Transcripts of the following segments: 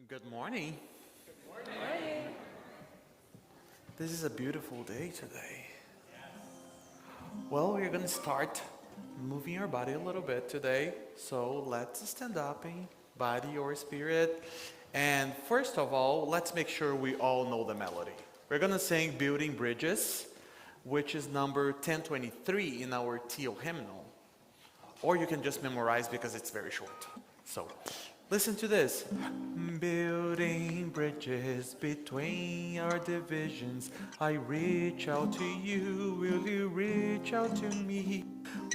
Good morning. This is a beautiful day today. Well, we're going to start moving our body a little bit today. So let's stand up in body or spirit. And first of all, let's make sure we all know the melody. We're going to sing Building Bridges, which is number 1023 in our teal hymnal. Or you can just memorize because it's very short. So listen to this. Building bridges between our divisions. I reach out to you, will you reach out to me?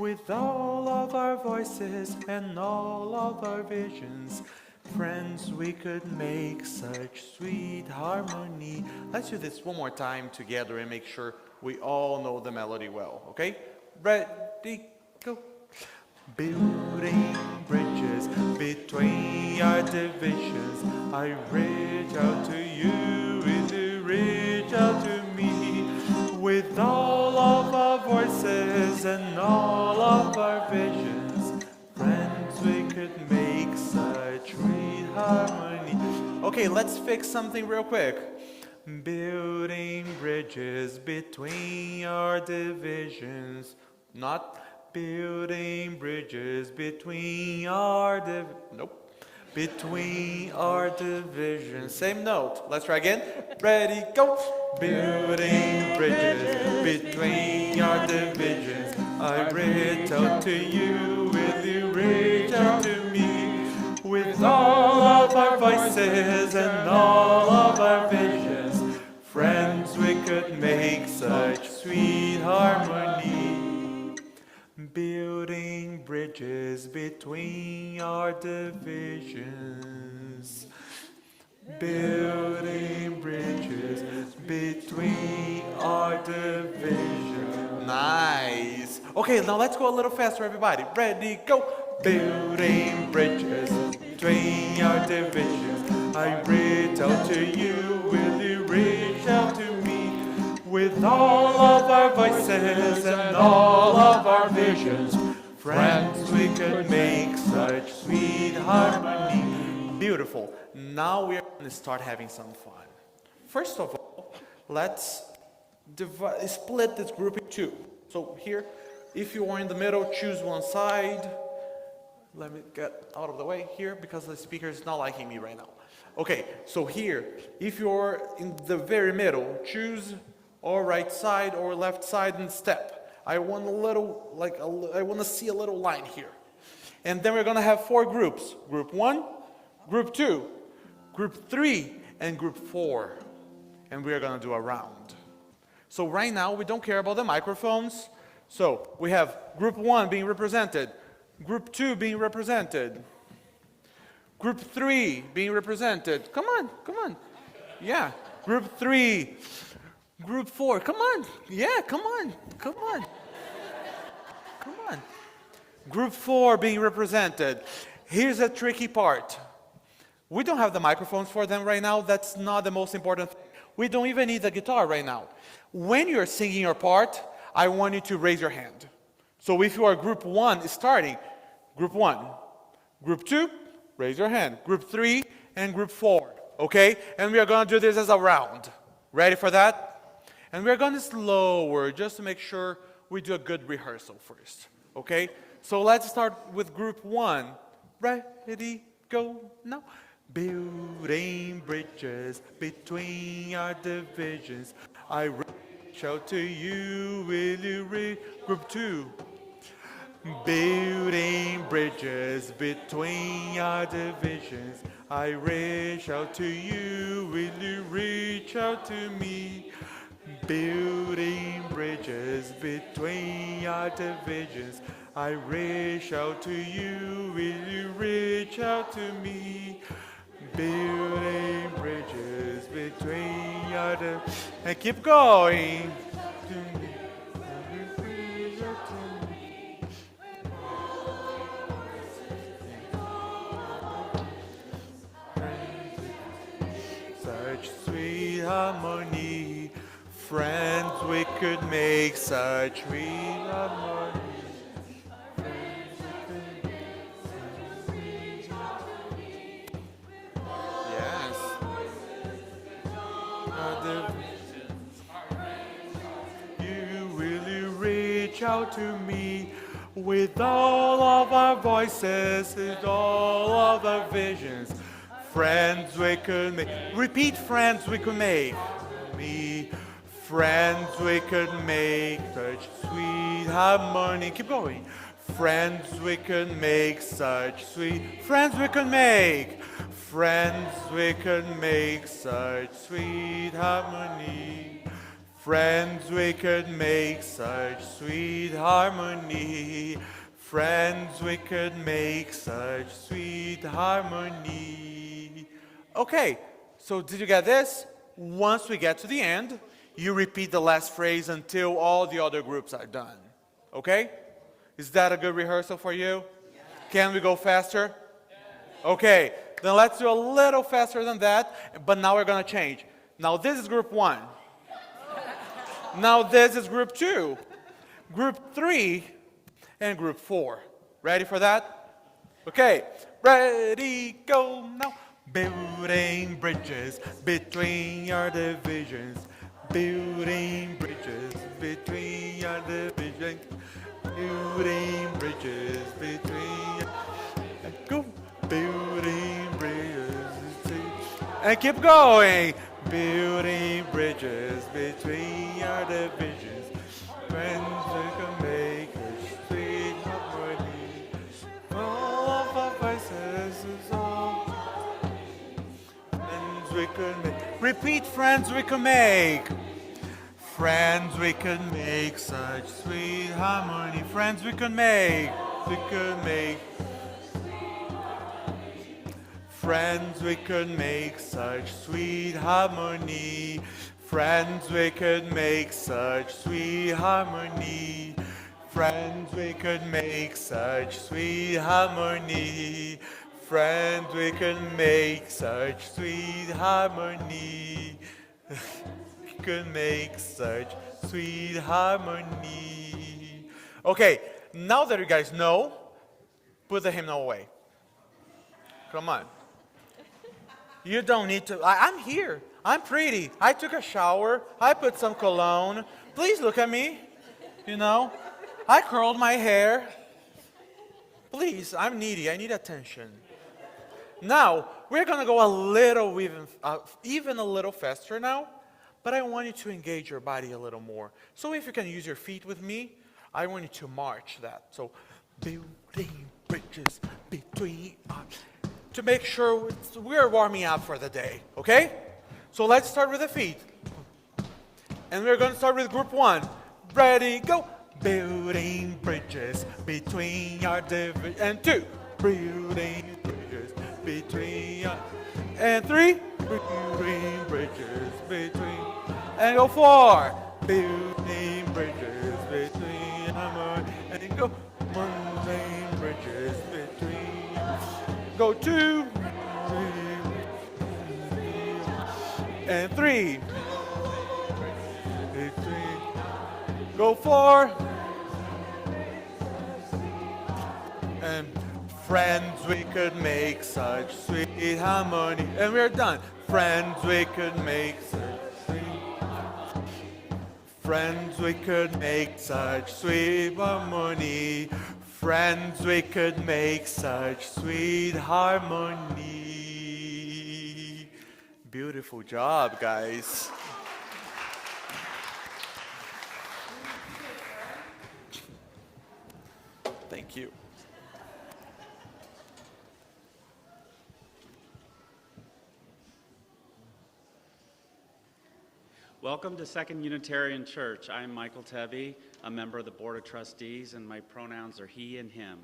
With all of our voices and all of our visions, friends, we could make such sweet harmony. Let's do this one more time together and make sure we all know the melody well, okay? Ready, go. Building bridges between our divisions. I reach out to you, and you reach out to me. With all of our voices and all of our visions, friends, we could make such sweet harmony. Okay, let's fix something real quick. Building bridges between our divisions. Not building bridges between our between our divisions. Same note. Let's try again. Ready, go. Building bridges between our divisions. I reach out to you, will you reach out to me? With all of our voices and all of our visions, friends, we could make such sweet harmony. Building bridges between our divisions. Building bridges between our divisions. Nice. Okay, now let's go a little faster, everybody. Ready, go. Building bridges between our divisions. I reach out to you, will you reach out to me? With all of our voices and all of our visions, friends, we could make such sweet harmony. Beautiful. Now we're going to start having some fun. First of all, let's split this group in two. So here, if you are in the middle, choose one side. Let me get out of the way here because the speaker is not liking me right now. Okay, so here, if you're in the very middle, choose or right side or left side and step. I want a little, I want to see a little line here. And then we're going to have four groups. Group 1, Group 2, Group 3, and Group 4. And we are going to do a round. So right now, we don't care about the microphones. So we have Group 1 being represented, Group 2 being represented, Group 3 being represented. Come on, come on. Yeah, Group 3. Group 4, come on. Yeah, come on. Come on. Come on. Group 4 being represented. Here's a tricky part. We don't have the microphones for them right now. That's not the most important thing. We don't even need the guitar right now. When you're singing your part, I want you to raise your hand. So if you are Group 1 starting, Group 1. Group 2, raise your hand. Group 3 and Group 4. Okay? And we are going to do this as a round. Ready for that? And we're going to slower just to make sure we do a good rehearsal first. Okay? So let's start with Group 1. Ready, go, now. Building bridges between our divisions. I reach out to you, will you reach? Group 2. Building bridges between our divisions. I reach out to you, will you reach out to me? Building bridges between our divisions. I reach out to you, will you reach out to me? Building bridges between our divisions. And keep going. Such sweet harmony. Friends, we could make such sweet harmony. Yeah. You really reach out to me with all of our voices, with all of our visions. Friends we could make. Repeat, friends we could make. Me. Friends we could make such sweet harmony. Keep going. Friends we could make such sweet. Friends we could make. Friends we could make such sweet harmony. Friends we could make such sweet harmony. Friends we could make such sweet harmony. Okay, so did you get this? Once we get to the end, you repeat the last phrase until all the other groups are done. Okay? Is that a good rehearsal for you? Yeah. Can we go faster? Yeah. Okay, then let's do a little faster than that, but now we're going to change. Now this is group 1. Now this is group 2, group 3, and group 4. Ready for that? Okay, ready, go now. Building bridges between your divisions. Building bridges between your divisions. Building bridges between. Go. Building bridges. And keep going. Building bridges between your divisions. Friends we can make a sweet harmony. All of our voices is all. Friends we could make. Repeat, friends we could make. Friends we could make such sweet harmony. Friends we could make. We could make. Friends we could make such sweet harmony. Friends we could make such sweet harmony. Friends we could make such sweet harmony. Friends we could make such sweet harmony. We could make such sweet harmony. Okay, now that you guys know, put the hymnal away. Come on. You don't need to. I'm here. I'm pretty. I took a shower. I put some cologne. Please look at me. You know, I curled my hair. Please, I'm needy. I need attention. Now, we're going to go a little, even a little faster now, but I want you to engage your body a little more. So if you can use your feet with me, I want you to march that. So, building bridges between us. To make sure we're warming up for the day, okay? So let's start with the feet. And we're going to start with group 1. Ready, go. Building bridges between your divisions. And 2. Building bridges between your. And 3. Building bridges between. And go 4. Building bridges between. And go. Building bridges between. Go 2, and 3. Go 4, and friends we could make such sweet harmony. And we're done. Friends we could make such sweet. Friends we could make such sweet harmony. Friends, we could make such sweet harmony. Beautiful job, guys. Thank you. Welcome to Second Unitarian Church. I'm Michael Tevye, a member of the Board of Trustees, and my pronouns are he and him.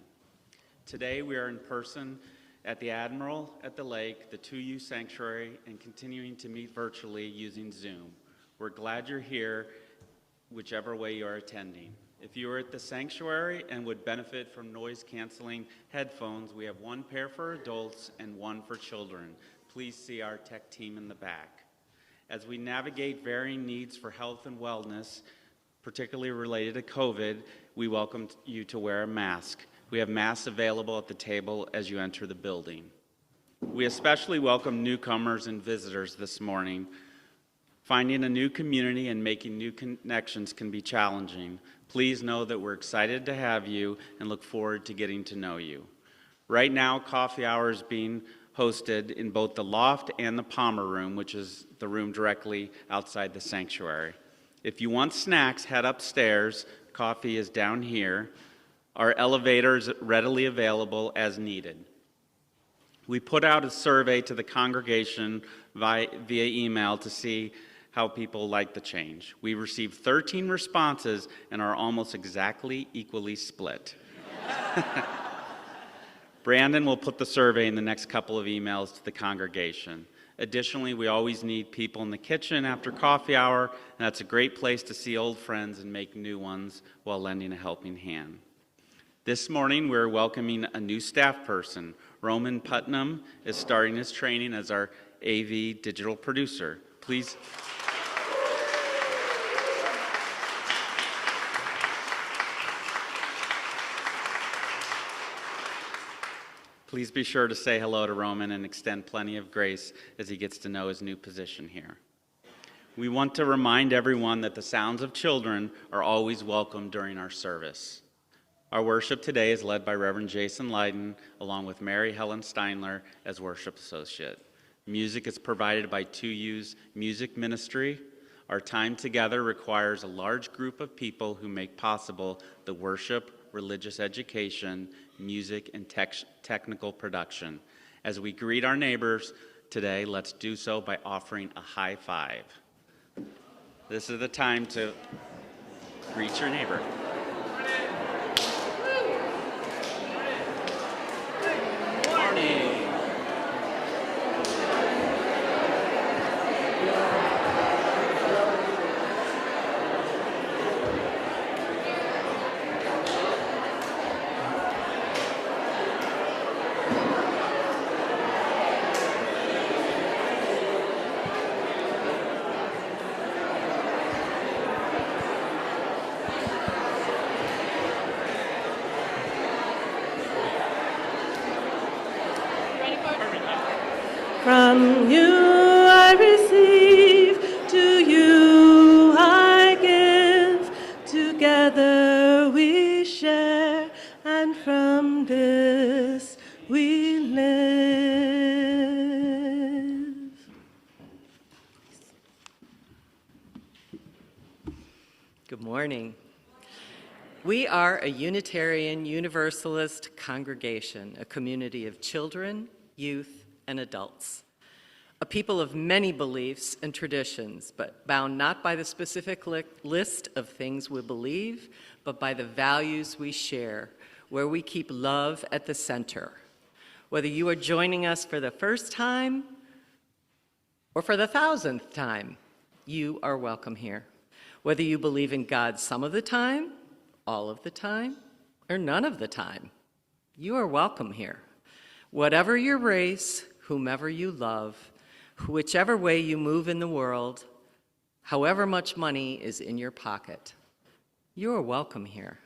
Today we are in person at the Admiral, at the Lake, the 2U Sanctuary, and continuing to meet virtually using Zoom. We're glad you're here, whichever way you are attending. If you are at the sanctuary and would benefit from noise-canceling headphones, we have one pair for adults and one for children. Please see our tech team in the back. As we navigate varying needs for health and wellness, particularly related to COVID, we welcome you to wear a mask. We have masks available at the table as you enter the building. We especially welcome newcomers and visitors this morning. Finding a new community and making new connections can be challenging. Please know that we're excited to have you and look forward to getting to know you. Right now, coffee hour is being hosted in both the loft and the Palmer room, which is the room directly outside the sanctuary. If you want snacks, head upstairs. Coffee is down here. Our elevator is readily available as needed. We put out a survey to the congregation via email to see how people like the change. We received 13 responses and are almost exactly equally split. Brandon will put the survey in the next couple of emails to the congregation. Additionally, we always need people in the kitchen after coffee hour, and that's a great place to see old friends and make new ones while lending a helping hand. This morning, we're welcoming a new staff person. Roman Putnam is starting his training as our AV digital producer. Please be sure to say hello to Roman and extend plenty of grace as he gets to know his new position here. We want to remind everyone that the sounds of children are always welcome during our service. Our worship today is led by Reverend Jason Lyndon, along with Mary Helen Steinler as worship associate. Music is provided by 2U's Music Ministry. Our time together requires a large group of people who make possible the worship, religious education, music, and technical production. As we greet our neighbors today, let's do so by offering a high five. This is the time to greet your neighbor. Morning. From you I receive, to you I give, together we share, and from this we live. Good morning. We are a Unitarian Universalist congregation, a community of children, youth, and adults. A people of many beliefs and traditions, but bound not by the specific list of things we believe, but by the values we share, where we keep love at the center. Whether you are joining us for the first time or for the 1,000th time, you are welcome here. Whether you believe in God some of the time, all of the time, or none of the time, you are welcome here. Whatever your race, whomever you love, whichever way you move in the world, however much money is in your pocket, you are welcome here.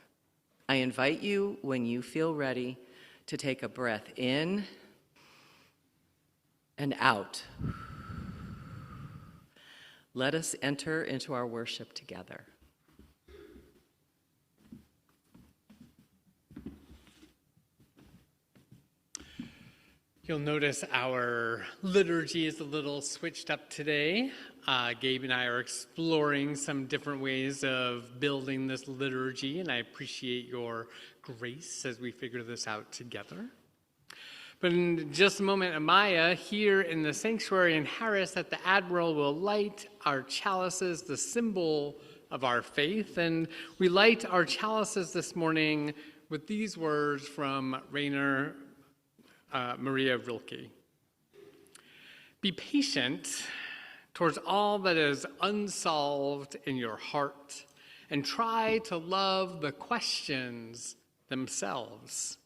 I invite you, when you feel ready, to take a breath in and out. Let us enter into our worship together. You'll notice our liturgy is a little switched up today. Gabe and I are exploring some different ways of building this liturgy, and I appreciate your grace as we figure this out together. But in just a moment, Amaya here in the sanctuary in Harris at the Admiral will light our chalices, the symbol of our faith, and we light our chalices this morning with these words from Rainer Maria Rilke. Be patient towards all that is unsolved in your heart, and try to love the questions themselves.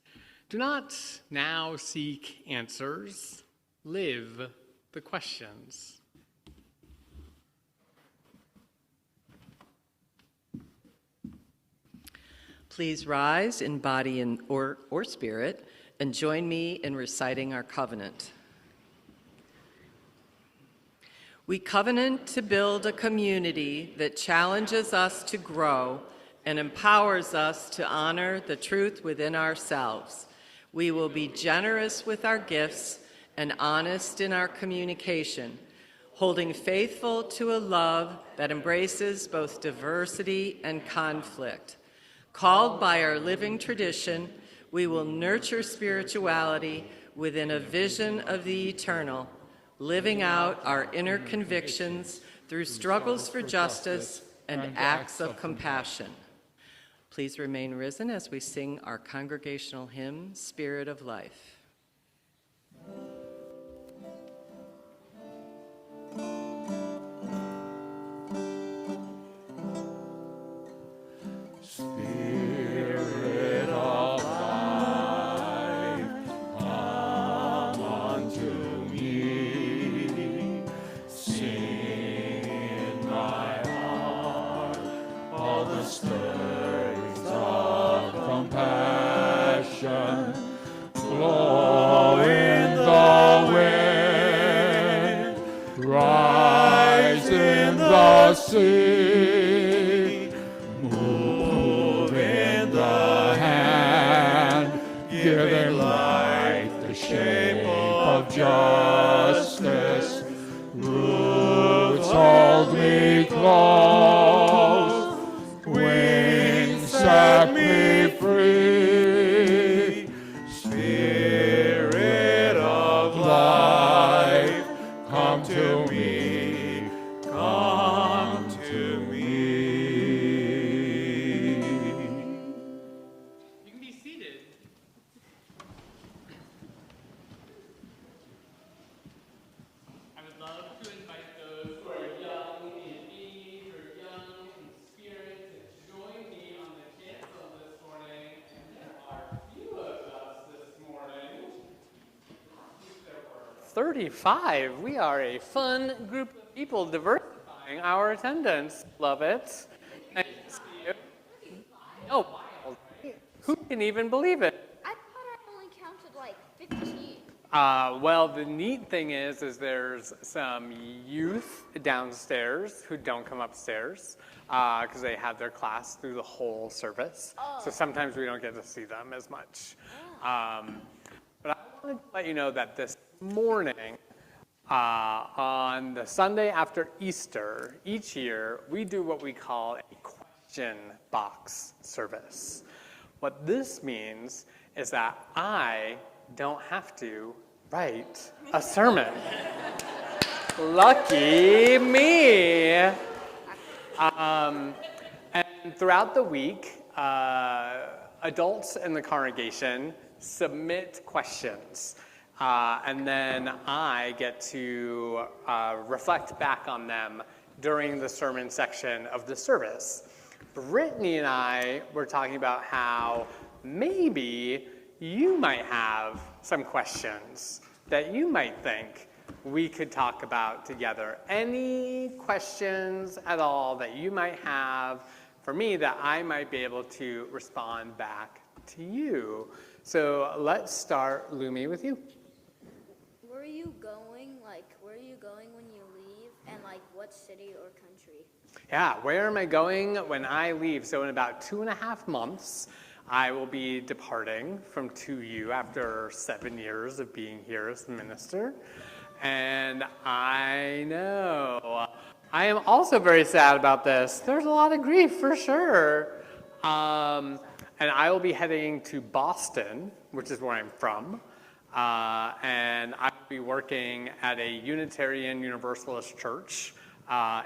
Do not now seek answers, live the questions. Please rise in body and or spirit and join me in reciting our covenant. We covenant to build a community that challenges us to grow and empowers us to honor the truth within ourselves. We will be generous with our gifts and honest in our communication, holding faithful to a love that embraces both diversity and conflict. Called by our living tradition, we will nurture spirituality within a vision of the eternal, living out our inner convictions through struggles for justice and acts of compassion. Please remain risen as we sing our congregational hymn, Spirit of Life. Spirit of life, come unto me. Sing in my heart all the stirrings of compassion. Blow in the wind, rise in the sea, move in the hand, giving life the shape of justice. Roots hold me close, wings set me free. Spirit of life, come to me, come to me. You can be seated. I would love to invite those who are young in age or young in spirit to join me on the chancel this morning. And there are few of us this morning. 35. We are a fun group of people diversifying our attendance. Love it. Nice to see you. Oh, wild, right? Who can even believe it? I thought I only counted like 15. Well, the neat thing is there's some youth downstairs who don't come upstairs because they have their class through the whole service. So sometimes we don't get to see them as much. But I wanted to let you know that this morning, on the Sunday after Easter, each year, we do what we call a question box service. What this means is that I don't have to write a sermon. Lucky me. And throughout the week, adults in the congregation submit questions. And then I get to reflect back on them during the sermon section of the service. Brittany and I were talking about how maybe you might have some questions that you might think we could talk about together. Any questions at all that you might have for me that I might be able to respond back to you? So let's start, Lumi, with you. Where are you going? Where are you going when you leave? And what city or country? Yeah, where am I going when I leave? So in about 2.5 months, I will be departing from 2U after 7 years of being here as the minister. And I know, I am also very sad about this. There's a lot of grief for sure. And I will be heading to Boston, which is where I'm from. And I will be working at a Unitarian Universalist church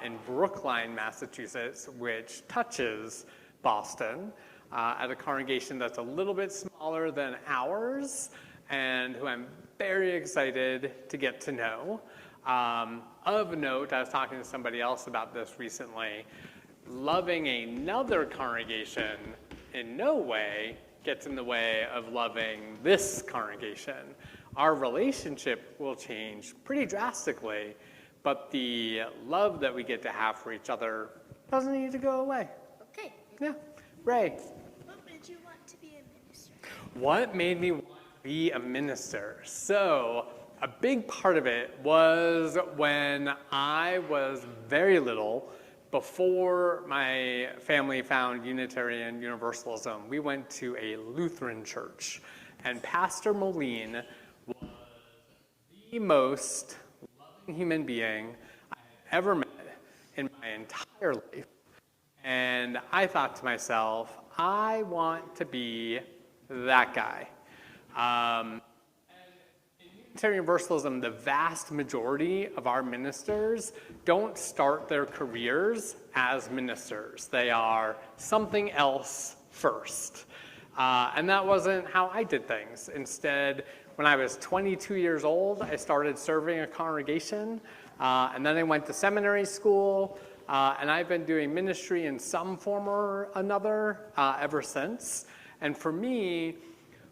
in Brookline, Massachusetts, which touches Boston, at a congregation that's a little bit smaller than ours, and who I'm very excited to get to know. Of note, I was talking to somebody else about this recently. Loving another congregation in no way gets in the way of loving this congregation. Our relationship will change pretty drastically, but the love that we get to have for each other doesn't need to go away. Okay. Yeah. Ray. What made you want to be a minister? What made me want to be a minister? So, a big part of it was when I was very little, before my family found Unitarian Universalism. We went to a Lutheran church, and Pastor Moline was the most loving human being I've ever met in my entire life. And I thought to myself, I want to be that guy. And in Unitarian Universalism, the vast majority of our ministers don't start their careers as ministers. They are something else first. And that wasn't how I did things. Instead, when I was 22 years old, I started serving a congregation, and then I went to seminary school, and I've been doing ministry in some form or another ever since. And for me,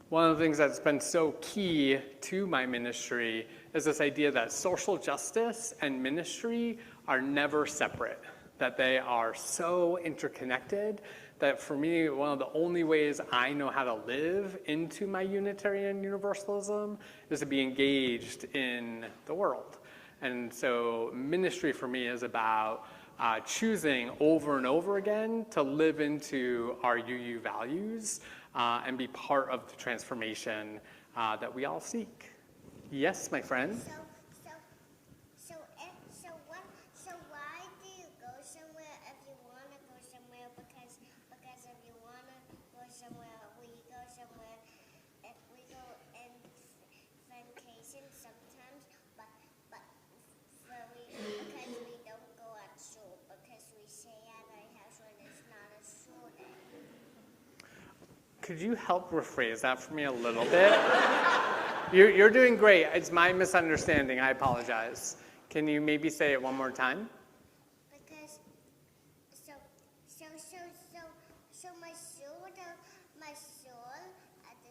one of the things that's been so key to my ministry is this idea that social justice and ministry are never separate, that they are so interconnected that for me, one of the only ways I know how to live into my Unitarian Universalism is to be engaged in the world. And so ministry for me is about choosing over and over again to live into our UU values and be part of the transformation that we all seek. Yes, my friend? So why do you go somewhere if you want to go somewhere? Because if you want to go somewhere, we go somewhere. If we go in vacation sometimes, but because we don't go at school, because we stay at our house when it's not a school day. Could you help rephrase that for me a little bit? You're doing great. It's my misunderstanding. I apologize. Can you maybe say it one more time? Because so my soul, this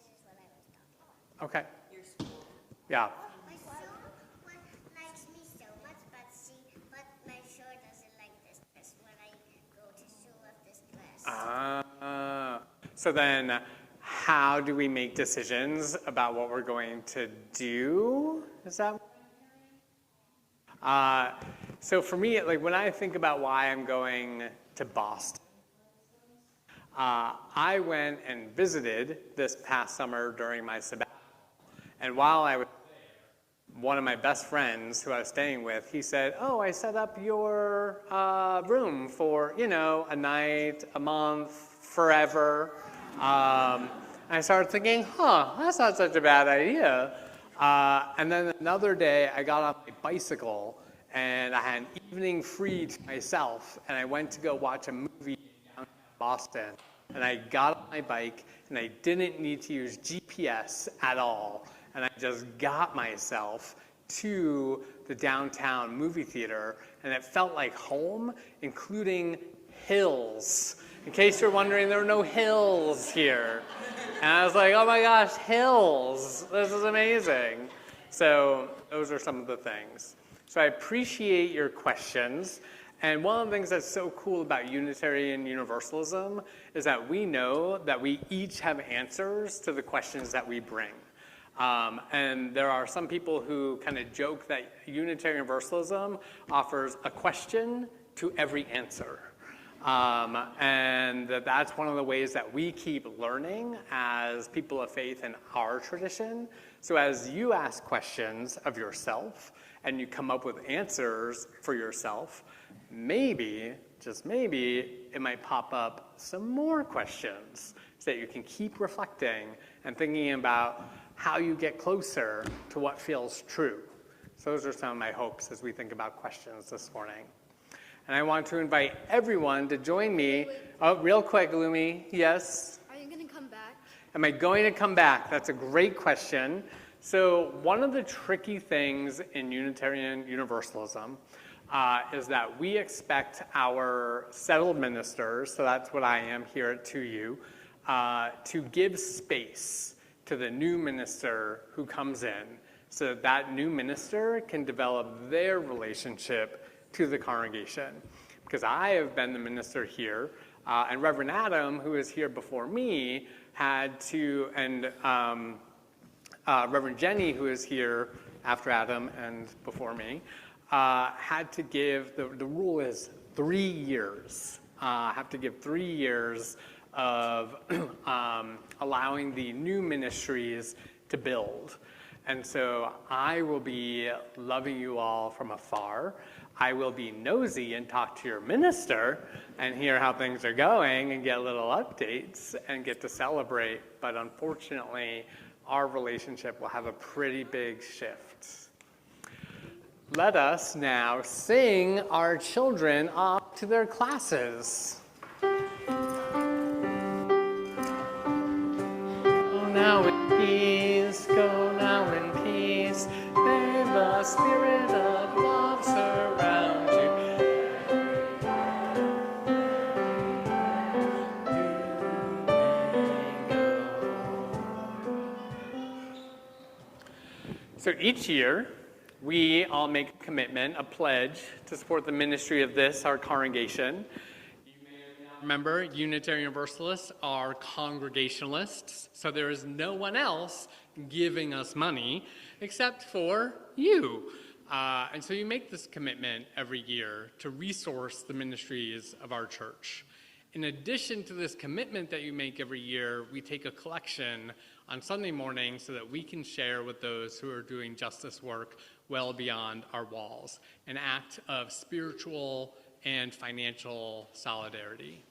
is what I was talking about. Okay. Yeah. My soul likes me so much, but my soul doesn't like this class when I go to school of this class. So then, how do we make decisions about what we're going to do? Is that? So for me, like when I think about why I'm going to Boston, I went and visited this past summer during my sabbatical. And while I was there, one of my best friends who I was staying with, he said, "Oh, I set up your room for, a night, a month, forever." I started thinking, that's not such a bad idea. And then another day, I got on my bicycle, and I had an evening free to myself, and I went to go watch a movie in downtown Boston. And I got on my bike, and I didn't need to use GPS at all. And I just got myself to the downtown movie theater, and it felt like home, including hills. In case you're wondering, there were no hills here. And I was like, oh my gosh, hills. This is amazing. So those are some of the things. So I appreciate your questions. And one of the things that's so cool about Unitarian Universalism is that we know that we each have answers to the questions that we bring. And there are some people who kind of joke that Unitarian Universalism offers a question to every answer. And that's one of the ways that we keep learning as people of faith in our tradition. So as you ask questions of yourself and you come up with answers for yourself, maybe, just maybe, it might pop up some more questions so that you can keep reflecting and thinking about how you get closer to what feels true. So those are some of my hopes as we think about questions this morning. And I want to invite everyone to join me. Oh, real quick, Lumi. Yes? Are you going to come back? Am I going to come back? That's a great question. So one of the tricky things in Unitarian Universalism is that we expect our settled ministers, so that's what I am here at 2U, to give space to the new minister who comes in so that that new minister can develop their relationship to the congregation. Because I have been the minister here, and Reverend Adam, who is here before me, had to, and Reverend Jenny, who is here after Adam and before me, had to give, the rule is 3 years. Have to give 3 years of allowing the new ministries to build. And so I will be loving you all from afar. I will be nosy and talk to your minister and hear how things are going and get little updates and get to celebrate. But unfortunately, our relationship will have a pretty big shift. Let us now sing our children off to their classes. Go now in peace, go now in peace. May the spirit of love surround you. So each year, we all make a commitment, a pledge, to support the ministry of this, our congregation. You may remember, Unitarian Universalists are Congregationalists, so there is no one else giving us money except for you. And so you make this commitment every year to resource the ministries of our church. In addition to this commitment that you make every year, we take a collection on Sunday morning so that we can share with those who are doing justice work well beyond our walls, an act of spiritual and financial solidarity.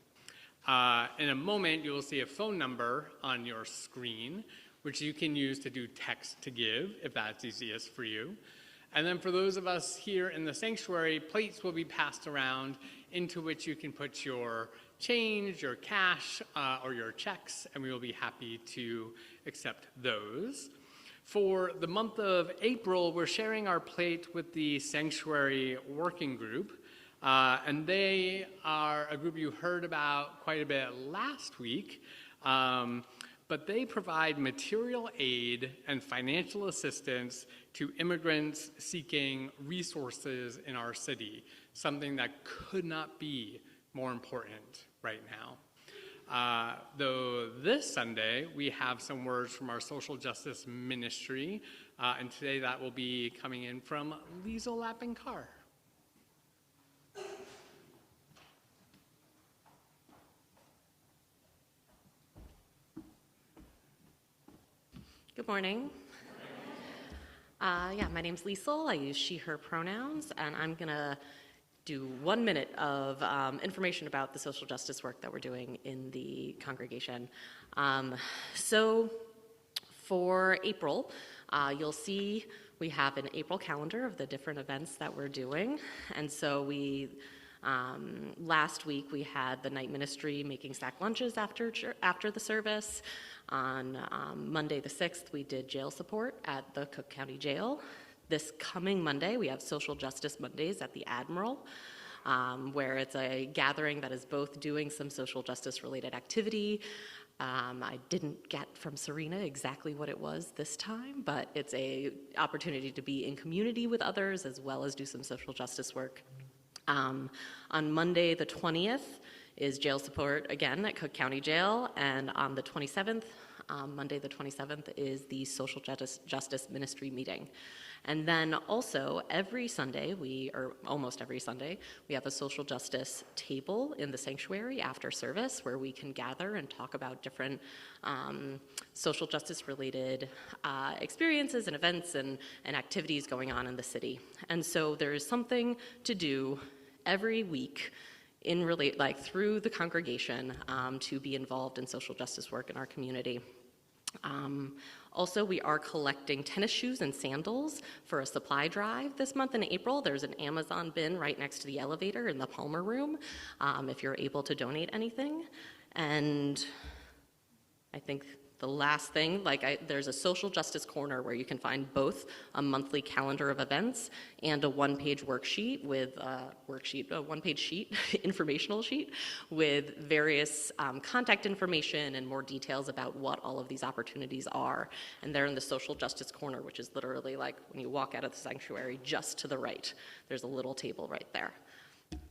In a moment, you will see a phone number on your screen, which you can use to do text to give, if that's easiest for you. And then for those of us here in the sanctuary, plates will be passed around into which you can put your change, your cash, or your checks, and we will be happy to accept those. For the month of April, we're sharing our plate with the Sanctuary Working Group, and they are a group you heard about quite a bit last week, but they provide material aid and financial assistance to immigrants seeking resources in our city, something that could not be more important right now. Though this Sunday, we have some words from our social justice ministry, and today that will be coming in from Liesel Lappin-Carr. Good morning. My name's Liesel. I use she, her pronouns, and I'm going to do 1 minute of information about the social justice work that we're doing in the congregation. So for April, you'll see we have an April calendar of the different events that we're doing. And so last week we had the night ministry making stack lunches after the service. On Monday the 6th, we did jail support at the Cook County Jail. This coming Monday, we have Social Justice Mondays at the Admiral, where it's a gathering that is both doing some social justice related activity. I didn't get from Serena exactly what it was this time, but it's an opportunity to be in community with others as well as do some social justice work. On Monday the 20th is jail support again at Cook County Jail, and on the 27th, Monday the 27th, is the Social Justice Ministry meeting. And then also every Sunday, or almost every Sunday, we have a social justice table in the sanctuary after service where we can gather and talk about different social justice related experiences and events and activities going on in the city. And so there is something to do every week through the congregation to be involved in social justice work in our community. Also, we are collecting tennis shoes and sandals for a supply drive this month in April. There's an Amazon bin right next to the elevator in the Palmer Room if you're able to donate anything. And I think the last thing, there's a social justice corner where you can find both a monthly calendar of events and a one-page worksheet with a one-page sheet, informational sheet with various contact information and more details about what all of these opportunities are. And they're in the social justice corner, which is literally like when you walk out of the sanctuary, just to the right. There's a little table right there.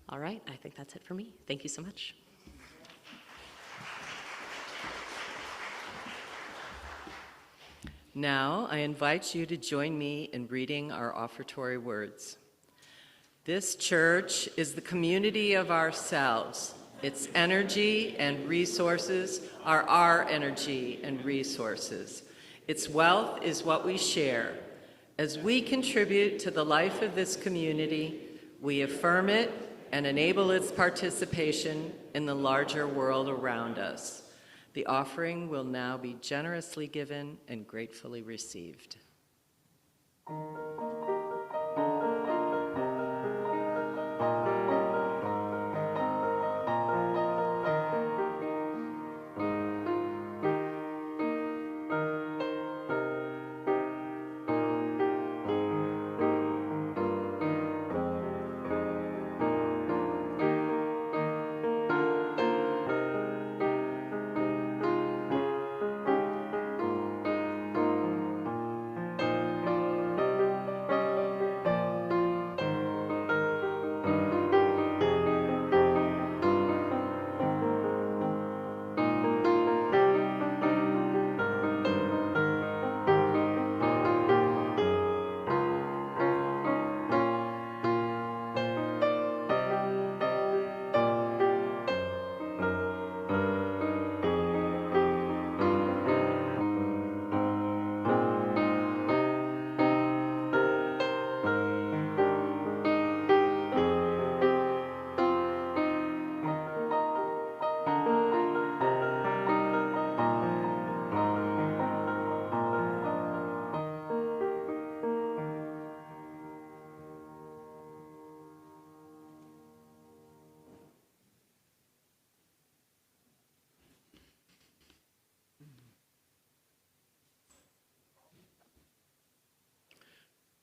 All right, I think that's it for me. Thank you so much. Now, I invite you to join me in reading our offertory words. This church is the community of ourselves. Its energy and resources are our energy and resources. Its wealth is what we share. As we contribute to the life of this community, we affirm it and enable its participation in the larger world around us. The offering will now be generously given and gratefully received.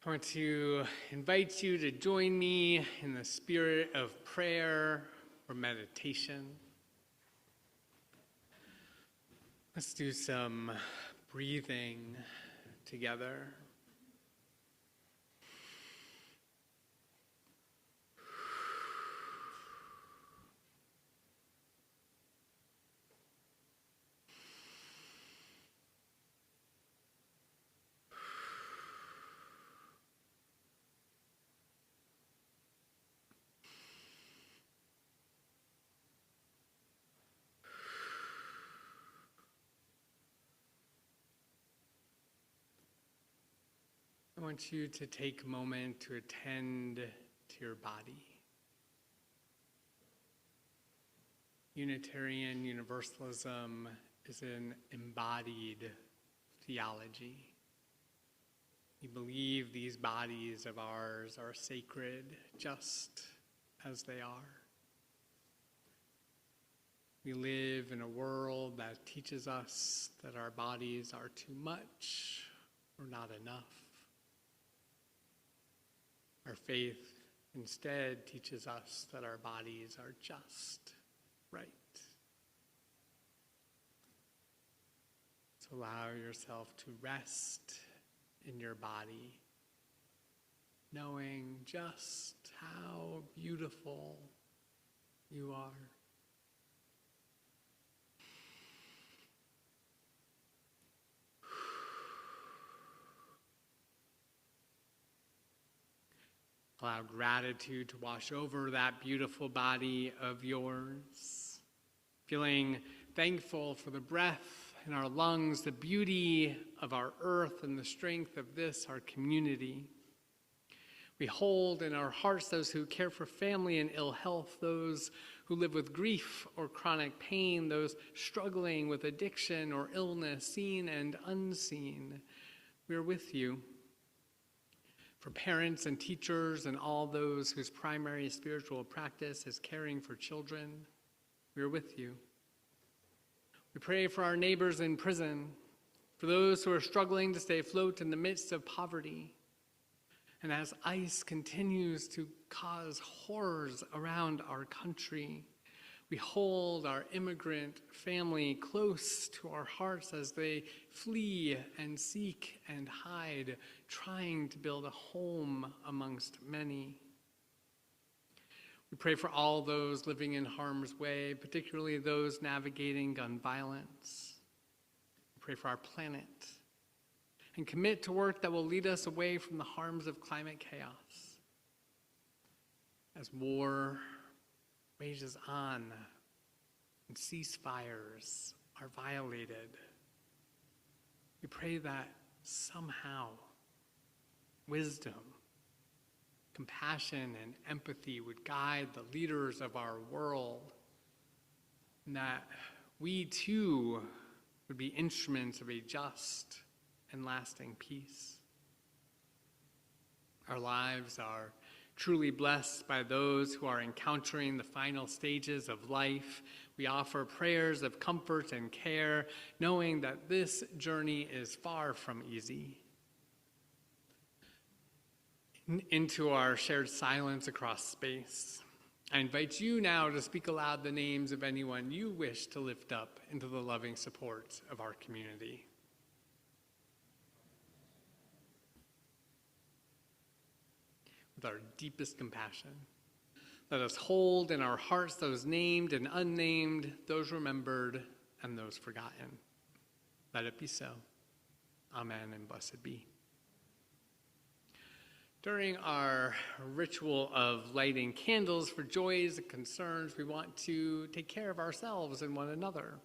I want to invite you to join me in the spirit of prayer or meditation. Let's do some breathing together. I want you to take a moment to attend to your body. Unitarian Universalism is an embodied theology. We believe these bodies of ours are sacred just as they are. We live in a world that teaches us that our bodies are too much or not enough. Our faith instead teaches us that our bodies are just right. So allow yourself to rest in your body, knowing just how beautiful you are. Allow gratitude to wash over that beautiful body of yours. Feeling thankful for the breath in our lungs, the beauty of our earth, and the strength of this, our community. We hold in our hearts those who care for family in ill health, those who live with grief or chronic pain, those struggling with addiction or illness, seen and unseen. We are with you. For parents and teachers and all those whose primary spiritual practice is caring for children, we are with you. We pray for our neighbors in prison, for those who are struggling to stay afloat in the midst of poverty. And as ICE continues to cause horrors around our country, we hold our immigrant family close to our hearts as they flee and seek and hide, trying to build a home amongst many. We pray for all those living in harm's way, particularly those navigating gun violence. We pray for our planet and commit to work that will lead us away from the harms of climate chaos. As war rages on and ceasefires are violated, we pray that somehow wisdom, compassion, and empathy would guide the leaders of our world, and that we too would be instruments of a just and lasting peace. Our lives are truly blessed by those who are encountering the final stages of life. We offer prayers of comfort and care, knowing that this journey is far from easy. Into our shared silence across space, I invite you now to speak aloud the names of anyone you wish to lift up into the loving support of our community. With our deepest compassion, let us hold in our hearts those named and unnamed, those remembered and those forgotten. Let it be so. Amen and blessed be. During our ritual of lighting candles for joys and concerns, we want to take care of ourselves and one another.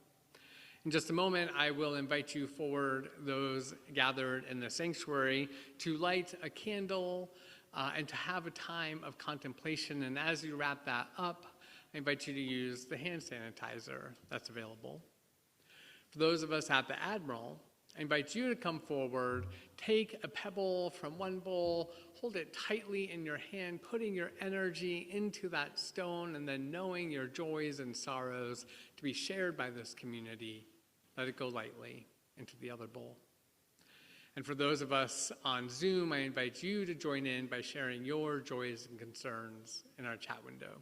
In just a moment, I will invite you forward, those gathered in the sanctuary, to light a candle and to have a time of contemplation. And as you wrap that up, I invite you to use the hand sanitizer that's available. For those of us at the Admiral, I invite you to come forward, take a pebble from one bowl, hold it tightly in your hand, putting your energy into that stone, and then knowing your joys and sorrows to be shared by this community, let it go lightly into the other bowl. And for those of us on Zoom, I invite you to join in by sharing your joys and concerns in our chat window.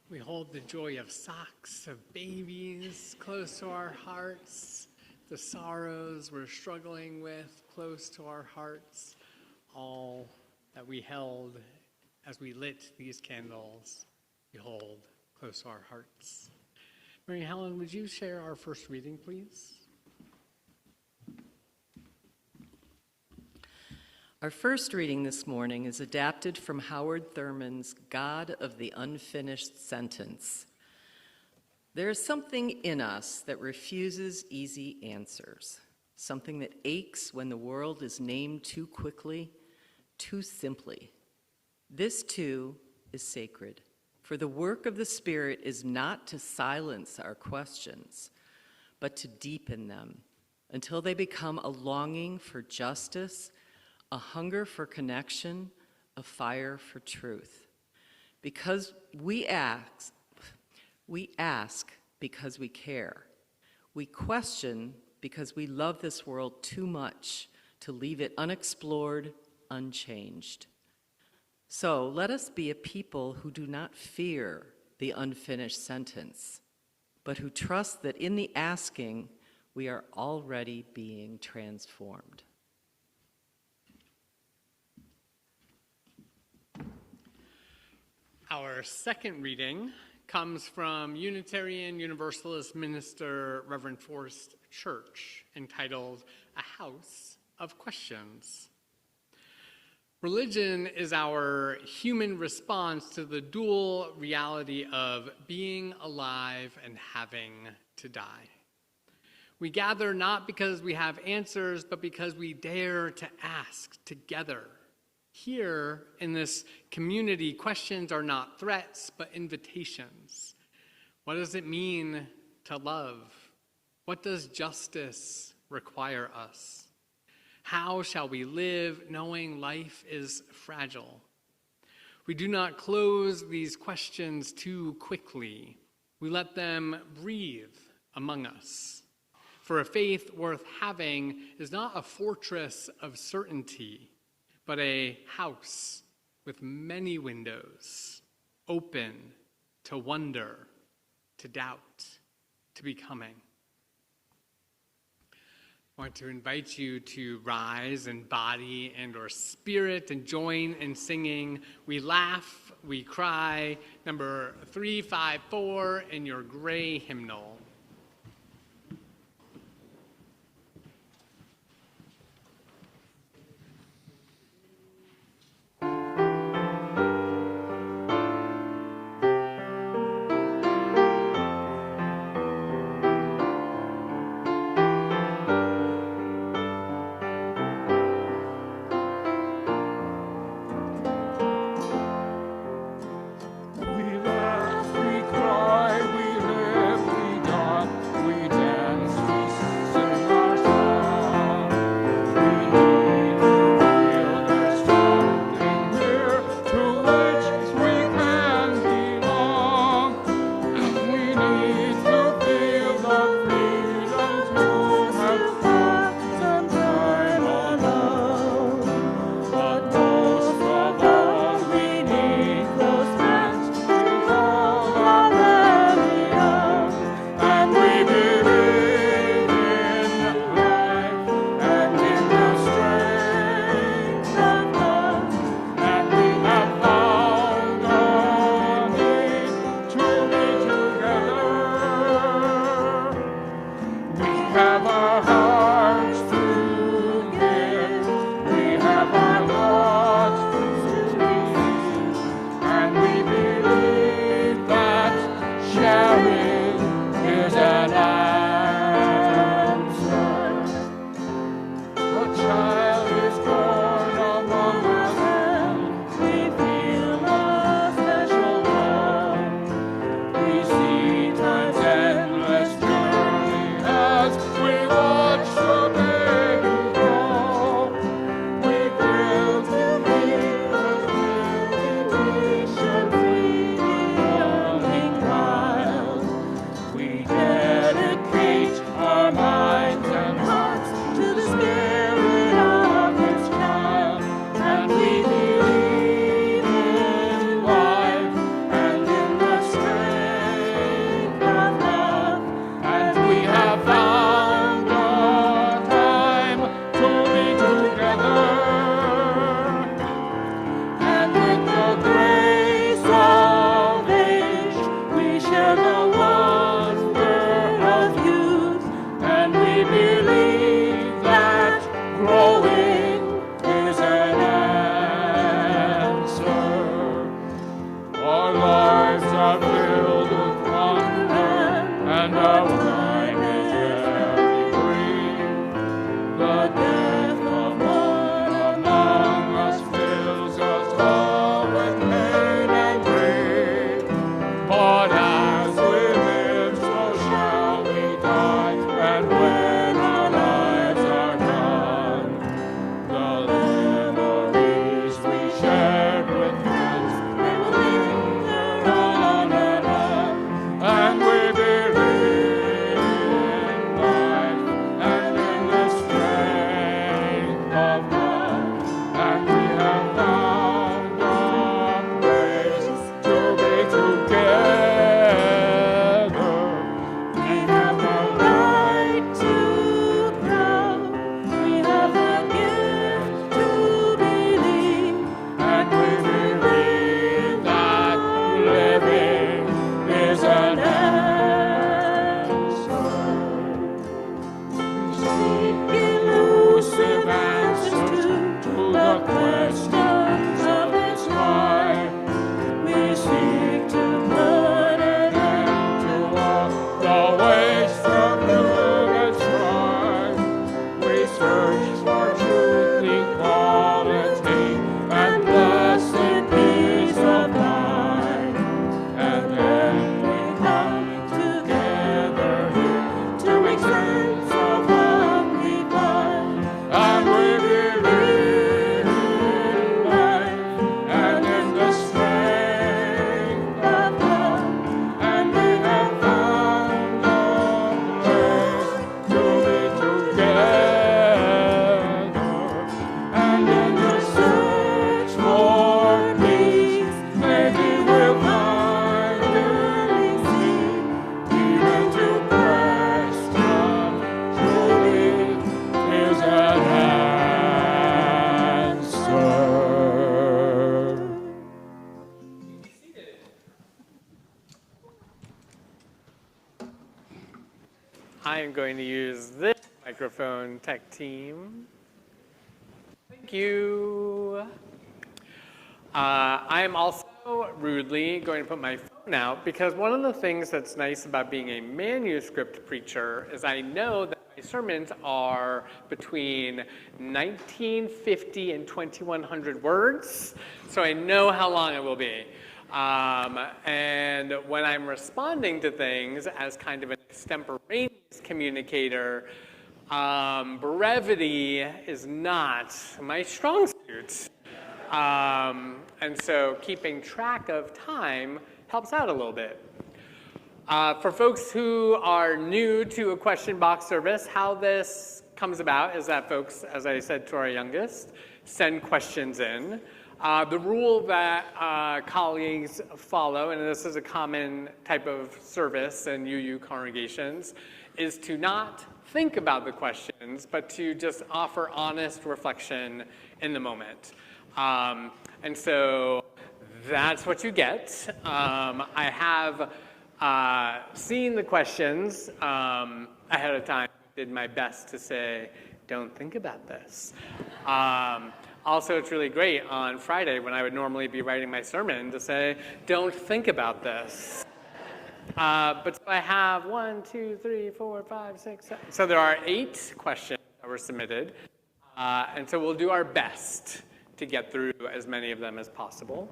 We hold the joy of socks, of babies close to our hearts, the sorrows we're struggling with close to our hearts, all that we held as we lit these candles, we hold close to our hearts. Mary Helen, would you share our first reading, please? Our first reading this morning is adapted from Howard Thurman's God of the Unfinished Sentence. There is something in us that refuses easy answers, something that aches when the world is named too quickly, too simply. This, too, is sacred, for the work of the Spirit is not to silence our questions, but to deepen them until they become a longing for justice, a hunger for connection, a fire for truth. Because we ask because we care. We question because we love this world too much to leave it unexplored, unchanged. So let us be a people who do not fear the unfinished sentence, but who trust that in the asking, we are already being transformed. Our second reading comes from Unitarian Universalist minister Reverend Forrest Church, entitled A House of Questions. Religion is our human response to the dual reality of being alive and having to die. We gather not because we have answers, but because we dare to ask together. Here in this community, questions are not threats, but invitations. What does it mean to love? What does justice require us? How shall we live knowing life is fragile? We do not close these questions too quickly. We let them breathe among us. For a faith worth having is not a fortress of certainty, but a house with many windows, open to wonder, to doubt, to becoming. I want to invite you to rise in body and or spirit and join in singing We Laugh, We Cry, number 354 in your gray hymnal. We laugh, we cry, we live, we die. I am going to use this microphone, tech team. Thank you. I am also rudely going to put my phone out because one of the things that's nice about being a manuscript preacher is I know that my sermons are between 1950 and 2100 words, so I know how long it will be. And when I'm responding to things as kind of an extemporaneous communicator, brevity is not my strong suit. And so keeping track of time helps out a little bit. For folks who are new to a question box service, how this comes about is that folks, as I said to our youngest, send questions in. The rule that colleagues follow, and this is a common type of service in UU congregations, is to not think about the questions, but to just offer honest reflection in the moment. And so that's what you get. I have seen the questions ahead of time, did my best to say, don't think about this. Also, it's really great on Friday when I would normally be writing my sermon to say, don't think about this. But so I have 1, 2, 3, 4, 5, 6, 7. So there are 8 questions that were submitted. And so we'll do our best to get through as many of them as possible.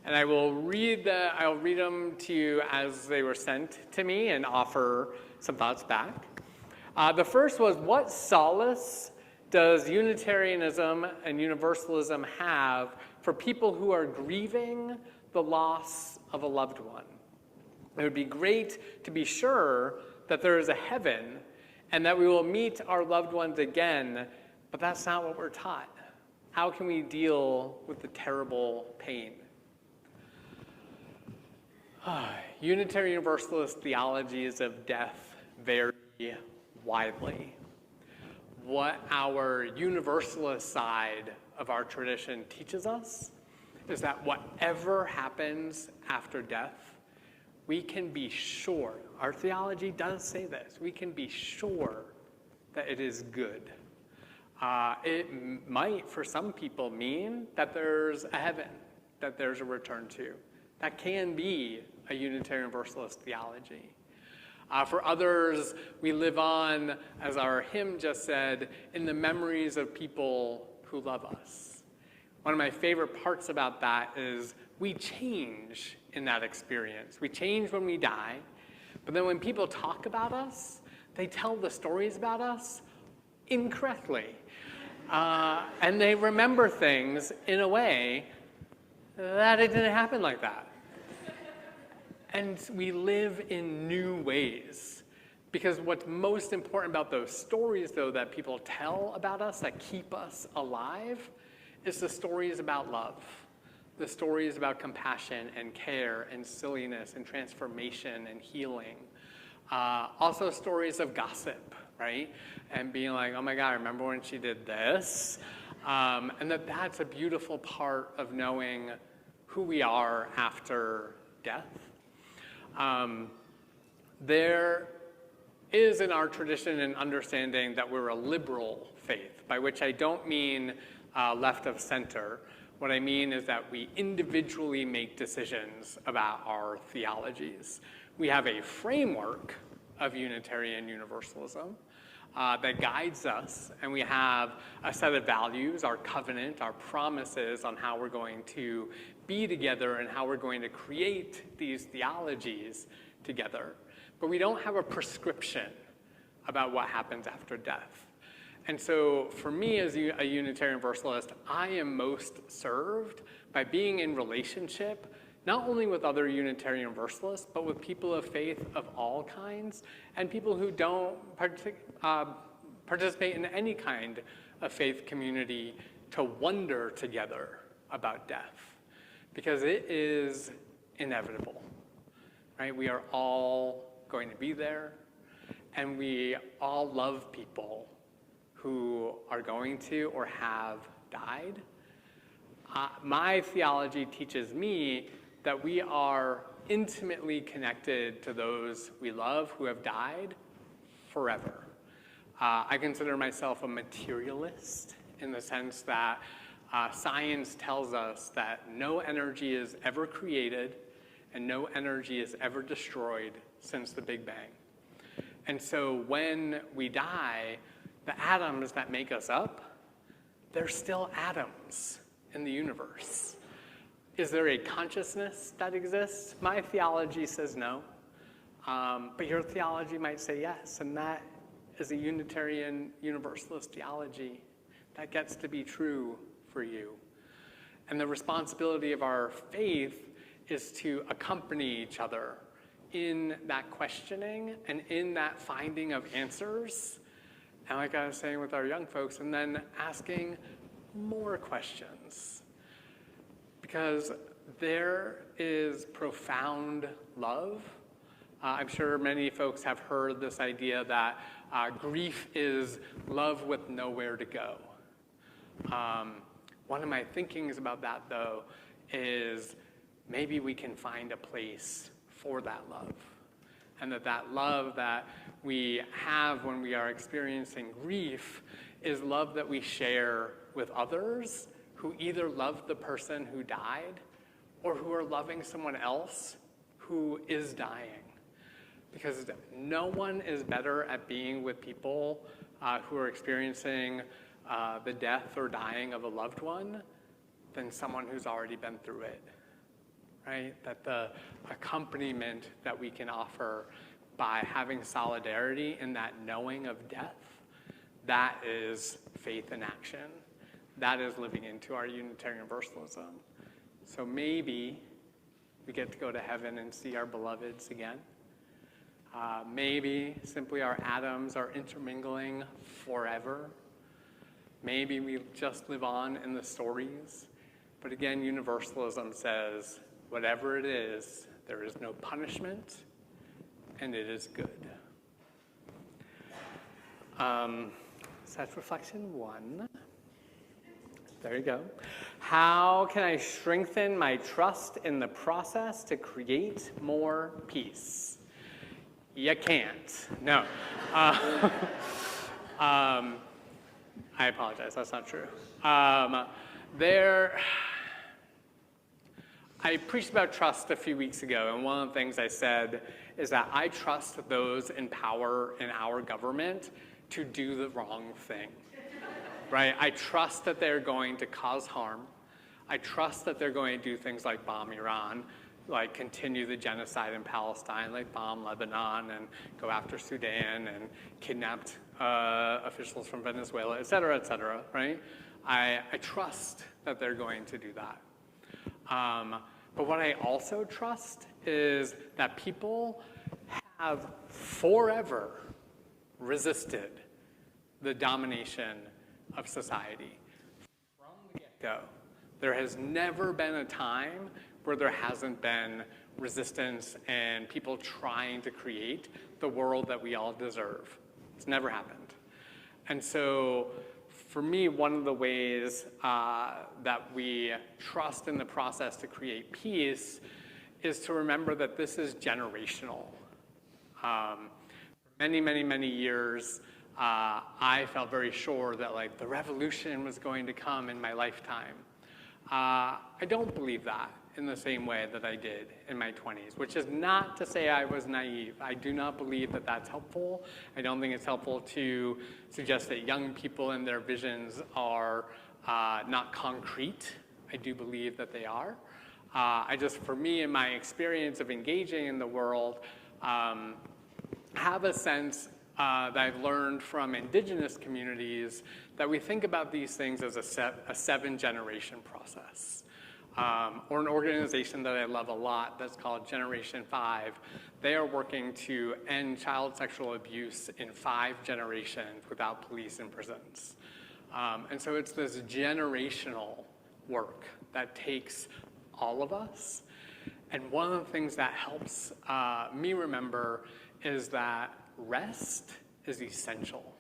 And I will I'll read them to you as they were sent to me and offer some thoughts back. The first was, what solace does Unitarianism and Universalism have for people who are grieving the loss of a loved one? It would be great to be sure that there is a heaven and that we will meet our loved ones again, but that's not what we're taught. How can we deal with the terrible pain? Unitarian Universalist theologies of death vary widely. What our Universalist side of our tradition teaches us is that whatever happens after death, we can be sure, our theology does say this, we can be sure that it is good. It might, for some people, mean that there's a heaven, that there's a return to. That can be a Unitarian Universalist theology. For others, we live on, as our hymn just said, in the memories of people who love us. One of my favorite parts about that is we change in that experience. We change when we die, but then when people talk about us, they tell the stories about us incorrectly. And they remember things in a way that it didn't happen like that. And we live in new ways. Because what's most important about those stories, though, that people tell about us, that keep us alive, is the stories about love. The stories about compassion and care and silliness and transformation and healing. Also stories of gossip, right? And being like, oh my God, remember when she did this? And that's a beautiful part of knowing who we are after death. There is in our tradition an understanding that we're a liberal faith, by which I don't mean left of center. What I mean is that we individually make decisions about our theologies. We have a framework of Unitarian Universalism that guides us, and we have a set of values, our covenant, our promises on how we're going to be together and how we're going to create these theologies together. But we don't have a prescription about what happens after death. And so for me as a Unitarian Universalist, I am most served by being in relationship not only with other Unitarian Universalists, but with people of faith of all kinds, and people who don't participate in any kind of faith community, to wonder together about death. Because it is inevitable, right? We are all going to be there, and we all love people who are going to or have died. My theology teaches me that we are intimately connected to those we love who have died, forever. I consider myself a materialist in the sense that science tells us that no energy is ever created and no energy is ever destroyed since the Big Bang. And so when we die, the atoms that make us up, they're still atoms in the universe. Is there a consciousness that exists? My theology says no, but your theology might say yes, and that is a Unitarian Universalist theology that gets to be true for you. And the responsibility of our faith is to accompany each other in that questioning and in that finding of answers. And like I was saying with our young folks, and then asking more questions. Because there is profound love. I'm sure many folks have heard this idea that grief is love with nowhere to go. One of my thinkings about that, though, is maybe we can find a place for that love. And that love that we have when we are experiencing grief is love that we share with others who either love the person who died or who are loving someone else who is dying. Because no one is better at being with people who are experiencing the death or dying of a loved one than someone who's already been through it, right? That the accompaniment that we can offer by having solidarity in that knowing of death, that is faith in action. That is living into our Unitarian Universalism. So maybe we get to go to heaven and see our beloveds again. Maybe simply our atoms are intermingling forever. Maybe we just live on in the stories. But again, Universalism says, whatever it is, there is no punishment, and it is good. So that's reflection 1. There you go. How can I strengthen my trust in the process to create more peace? You can't. No. I apologize. That's not true. I preached about trust a few weeks ago, and one of the things I said is that I trust those in power in our government to do the wrong thing. Right? I trust that they're going to cause harm. I trust that they're going to do things like bomb Iran, like continue the genocide in Palestine, like bomb Lebanon and go after Sudan and kidnapped officials from Venezuela, et cetera, right? I trust that they're going to do that. But what I also trust is that people have forever resisted the domination of society from the get-go. There has never been a time where there hasn't been resistance and people trying to create the world that we all deserve. It's never happened. And so for me, one of the ways that we trust in the process to create peace is to remember that this is generational. For many, many, many years, I felt very sure that like the revolution was going to come in my lifetime. I don't believe that in the same way that I did in my 20s, which is not to say I was naive. I do not believe that that's helpful. I don't think it's helpful to suggest that young people and their visions are not concrete. I do believe that they are. For me, in my experience of engaging in the world, have a sense that I've learned from indigenous communities that we think about these things as a 7-generation process. Or an organization that I love a lot that's called Generation 5. They are working to end child sexual abuse in 5 generations without police and prisons. And so it's this generational work that takes all of us. And one of the things that helps me remember is that rest is essential.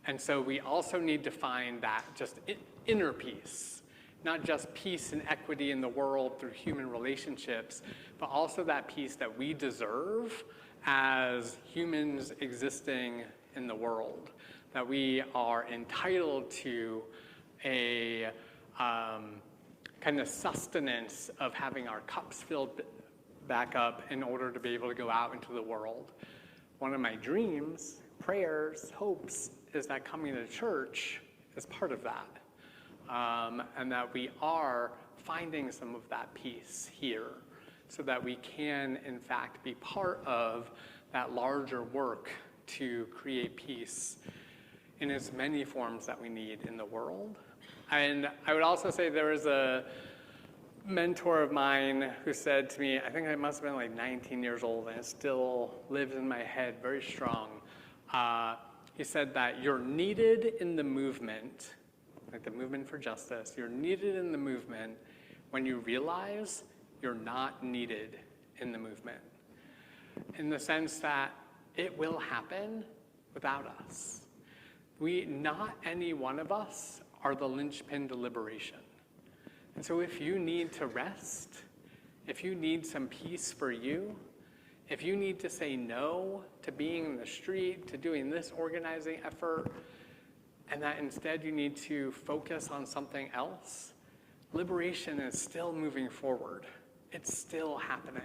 And so we also need to find that just inner peace, not just peace and equity in the world through human relationships, but also that peace that we deserve as humans existing in the world, that we are entitled to a kind of sustenance of having our cups filled back up in order to be able to go out into the world. One of my dreams, prayers, hopes is that coming to church is part of that, and that we are finding some of that peace here so that we can, in fact, be part of that larger work to create peace in as many forms that we need in the world. And I would also say there was a mentor of mine who said to me, I think I must have been like 19 years old, and it still lives in my head very strong. He said that you're needed in the movement, like the movement for justice, you're needed in the movement when you realize you're not needed in the movement. In the sense that it will happen without us. Not any one of us are the linchpin to liberation. And so if you need to rest, if you need some peace for you, if you need to say no to being in the street, to doing this organizing effort, and that instead you need to focus on something else, liberation is still moving forward. It's still happening.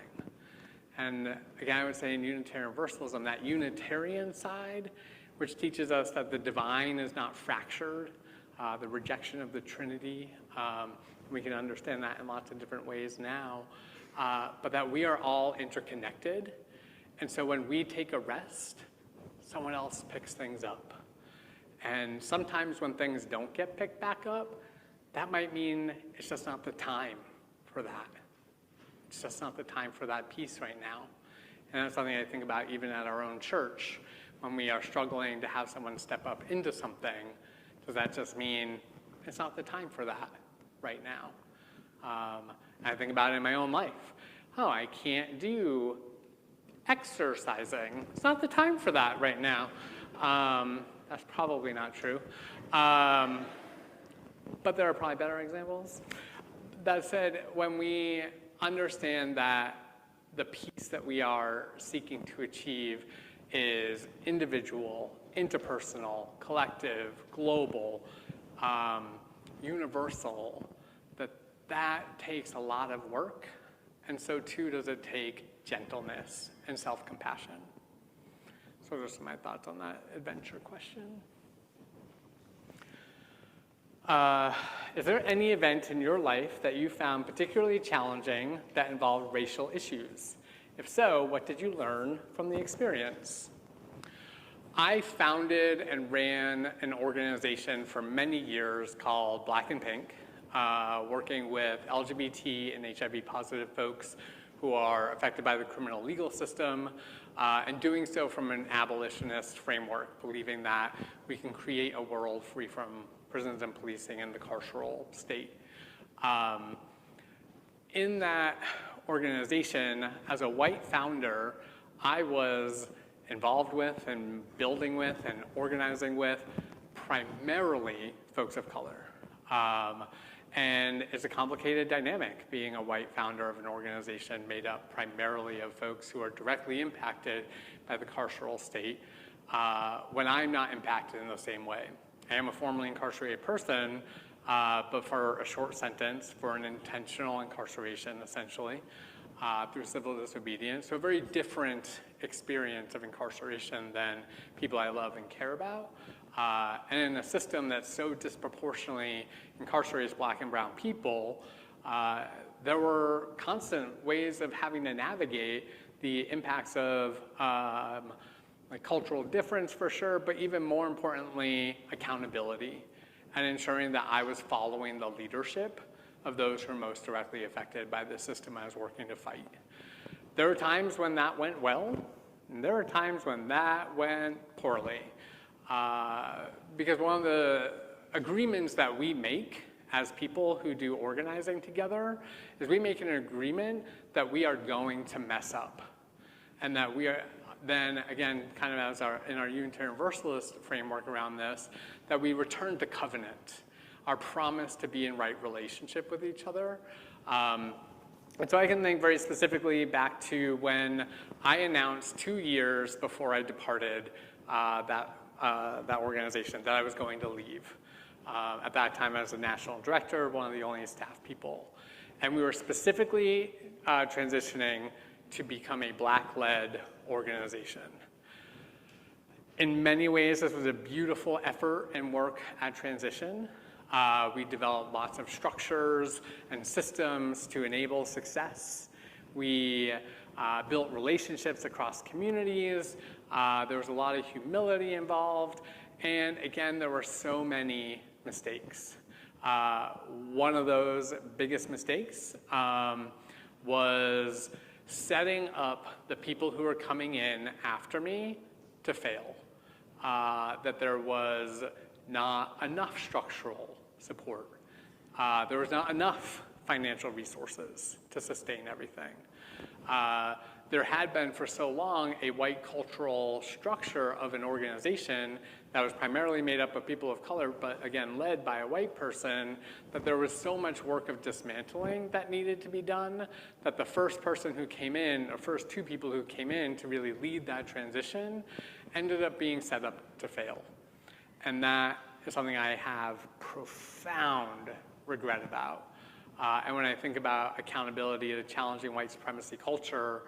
And again, I would say in Unitarian Universalism, that Unitarian side, which teaches us that the divine is not fractured, the rejection of the Trinity, we can understand that in lots of different ways now, but that we are all interconnected. And so when we take a rest, someone else picks things up. And sometimes when things don't get picked back up, that might mean it's just not the time for that. It's just not the time for that peace right now. And that's something I think about even at our own church. When we are struggling to have someone step up into something, does that just mean it's not the time for that right now? I think about it in my own life. Oh, I can't do exercising. It's not the time for that right now. That's probably not true. But there are probably better examples. That said, when we understand that the peace that we are seeking to achieve is individual, interpersonal, collective, global, universal, that takes a lot of work, and so too does it take gentleness and self-compassion. So those are my thoughts on that adventure question. Is there any event in your life that you found particularly challenging that involved racial issues? If so, what did you learn from the experience? I founded and ran an organization for many years called Black and Pink, working with LGBT and HIV positive folks who are affected by the criminal legal system, and doing so from an abolitionist framework, believing that we can create a world free from prisons and policing and the carceral state. In that organization, as a white founder, I was involved with and building with and organizing with primarily folks of color. And it's a complicated dynamic being a white founder of an organization made up primarily of folks who are directly impacted by the carceral state when I'm not impacted in the same way. I am a formerly incarcerated person, but for a short sentence for an intentional incarceration, essentially, through civil disobedience. So a very different experience of incarceration than people I love and care about. And in a system that so disproportionately incarcerates Black and brown people, there were constant ways of having to navigate the impacts of like cultural difference for sure, but even more importantly, accountability and ensuring that I was following the leadership of those who are most directly affected by the system I was working to fight. There were times when that went well, and there were times when that went poorly. Because one of the agreements that we make as people who do organizing together is we make an agreement that we are going to mess up. And that we are then, again, kind of as in our Unitarian Universalist framework around this, that we return to covenant, our promise to be in right relationship with each other. And so I can think very specifically back to when I announced 2 years before I departed that that organization, that I was going to leave. At that time, I was the national director, one of the only staff people. And we were specifically transitioning to become a Black-led organization. In many ways, this was a beautiful effort and work at transition. We developed lots of structures and systems to enable success. We built relationships across communities. There was a lot of humility involved. And again, there were so many mistakes. One of those biggest mistakes was setting up the people who were coming in after me to fail. That there was not enough structural support. There was not enough financial resources to sustain everything. There had been for so long a white cultural structure of an organization that was primarily made up of people of color, but again, led by a white person, that there was so much work of dismantling that needed to be done, that the first person who came in, or first two people who came in to really lead that transition, ended up being set up to fail. And that is something I have profound regret about. And when I think about accountability to challenging white supremacy culture,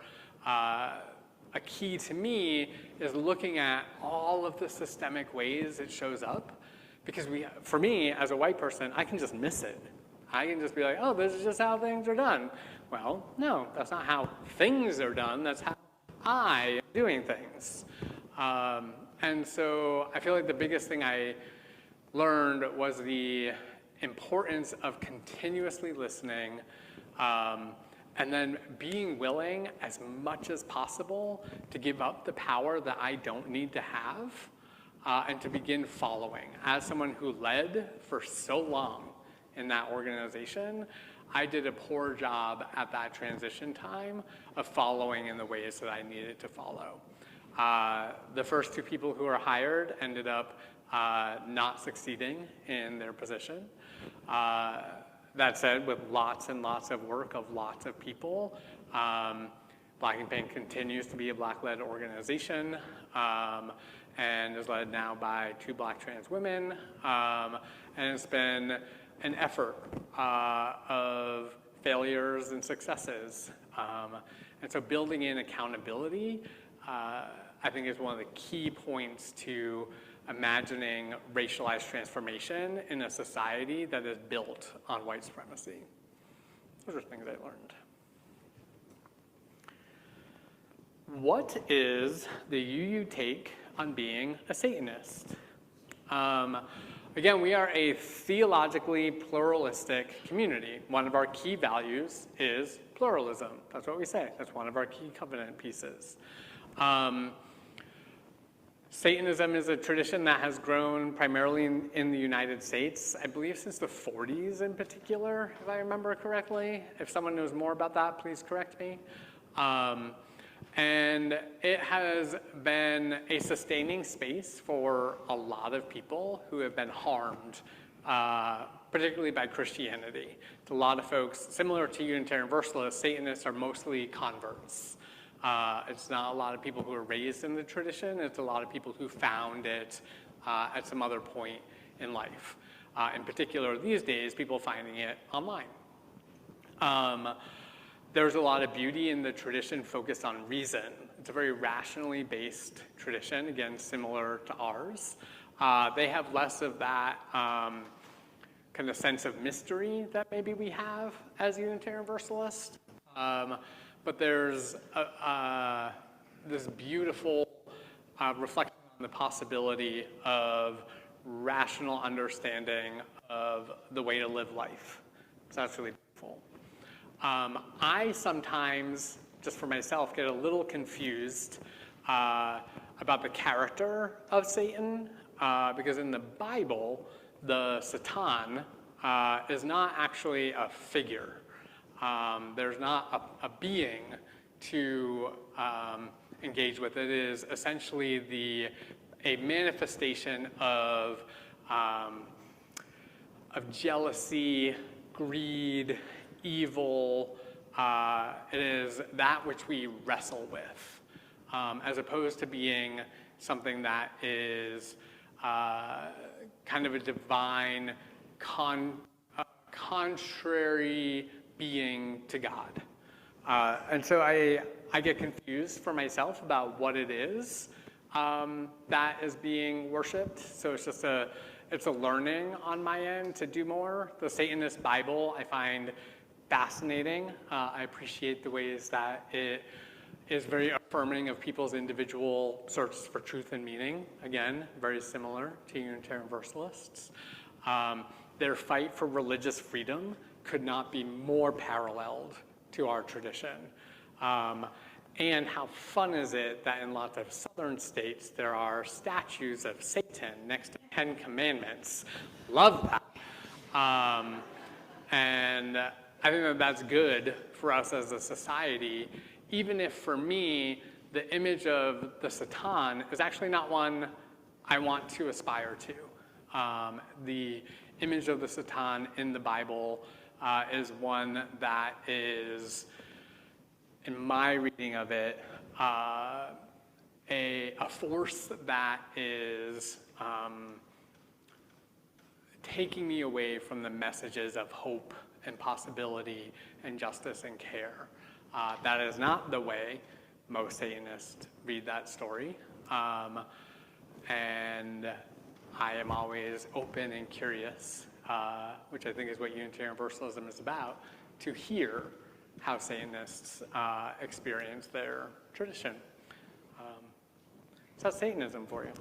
a key to me is looking at all of the systemic ways it shows up. Because for me, as a white person, I can just miss it. I can just be like, oh, this is just how things are done. Well, no, that's not how things are done. That's how I am doing things. And so I feel like the biggest thing I learned was the importance of continuously listening, and then being willing as much as possible to give up the power that I don't need to have, and to begin following. As someone who led for so long in that organization, I did a poor job at that transition time of following in the ways that I needed to follow. The first two people who were hired ended up not succeeding in their position. That said, with lots and lots of work of lots of people, Black and Pink continues to be a Black-led organization, and is led now by 2 Black trans women, and it's been an effort of failures and successes. And so building in accountability, I think, is one of the key points to imagining racialized transformation in a society that is built on white supremacy. Those are things I learned. What is the UU take on being a Satanist? Again, we are a theologically pluralistic community. One of our key values is pluralism. That's what we say. That's one of our key covenant pieces. Satanism is a tradition that has grown primarily in the United States, I believe since the 40s in particular, if I remember correctly. If someone knows more about that, please correct me. And it has been a sustaining space for a lot of people who have been harmed, particularly by Christianity. To a lot of folks, similar to Unitarian Universalists, Satanists are mostly converts. It's not a lot of people who are raised in the tradition. It's a lot of people who found it at some other point in life. In particular, these days, people finding it online. There's a lot of beauty in the tradition focused on reason. It's a very rationally based tradition, again, similar to ours. They have less of that kind of sense of mystery that maybe we have as Unitarian Universalists. But there's this beautiful reflection on the possibility of rational understanding of the way to live life. So that's really beautiful. I sometimes, just for myself, get a little confused about the character of Satan, because in the Bible, the Satan is not actually a figure. There's not a being to engage with. It is essentially a manifestation of jealousy, greed, evil. It is that which we wrestle with, as opposed to being something that is kind of a divine, contrary being to God. And so I get confused for myself about what it is that is being worshipped. So it's a learning on my end to do more. The Satanist Bible I find fascinating. I appreciate the ways that it is very affirming of people's individual searches for truth and meaning. Again, very similar to Unitarian Universalists. Their fight for religious freedom could not be more paralleled to our tradition. And how fun is it that in lots of southern states there are statues of Satan next to 10 Commandments. Love that. And I think that that's good for us as a society, even if for me, the image of the Satan is actually not one I want to aspire to. The image of the Satan in the Bible is one that is, in my reading of it, a force that is taking me away from the messages of hope and possibility and justice and care. That is not the way most Satanists read that story. And I am always open and curious, which I think is what Unitarian Universalism is about, to hear how Satanists experience their tradition. So that's Satanism for you.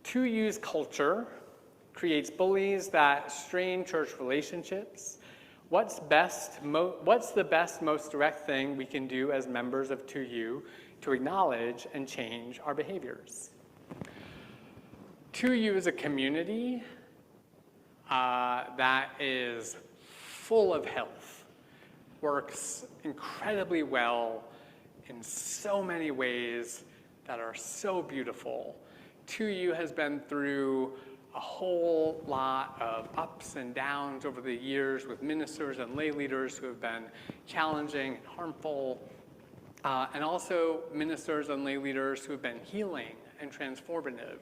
To use culture creates bullies that strain church relationships. What's the best, most direct thing we can do as members of 2U to acknowledge and change our behaviors? 2U is a community that is full of health, works incredibly well in so many ways that are so beautiful. 2U has been through a whole lot of ups and downs over the years with ministers and lay leaders who have been challenging and harmful, and also ministers and lay leaders who have been healing and transformative.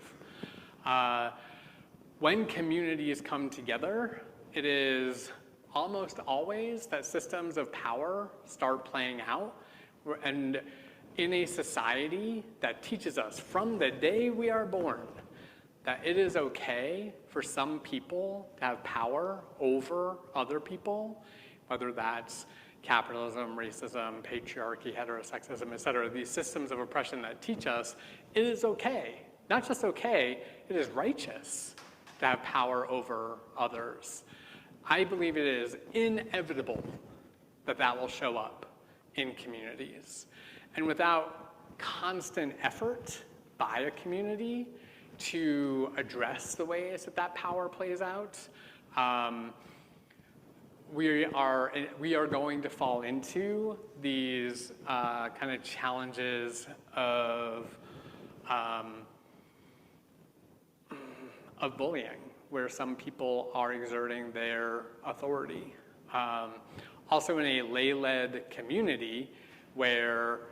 When communities come together, it is almost always that systems of power start playing out. And in a society that teaches us from the day we are born that it is okay for some people to have power over other people, whether that's capitalism, racism, patriarchy, heterosexism, et cetera, these systems of oppression that teach us it is okay, not just okay, it is righteous to have power over others. I believe it is inevitable that that will show up in communities. And without constant effort by a community to address the ways that that power plays out, we are going to fall into these kind of challenges of bullying, where some people are exerting their authority. Also in a lay-led community where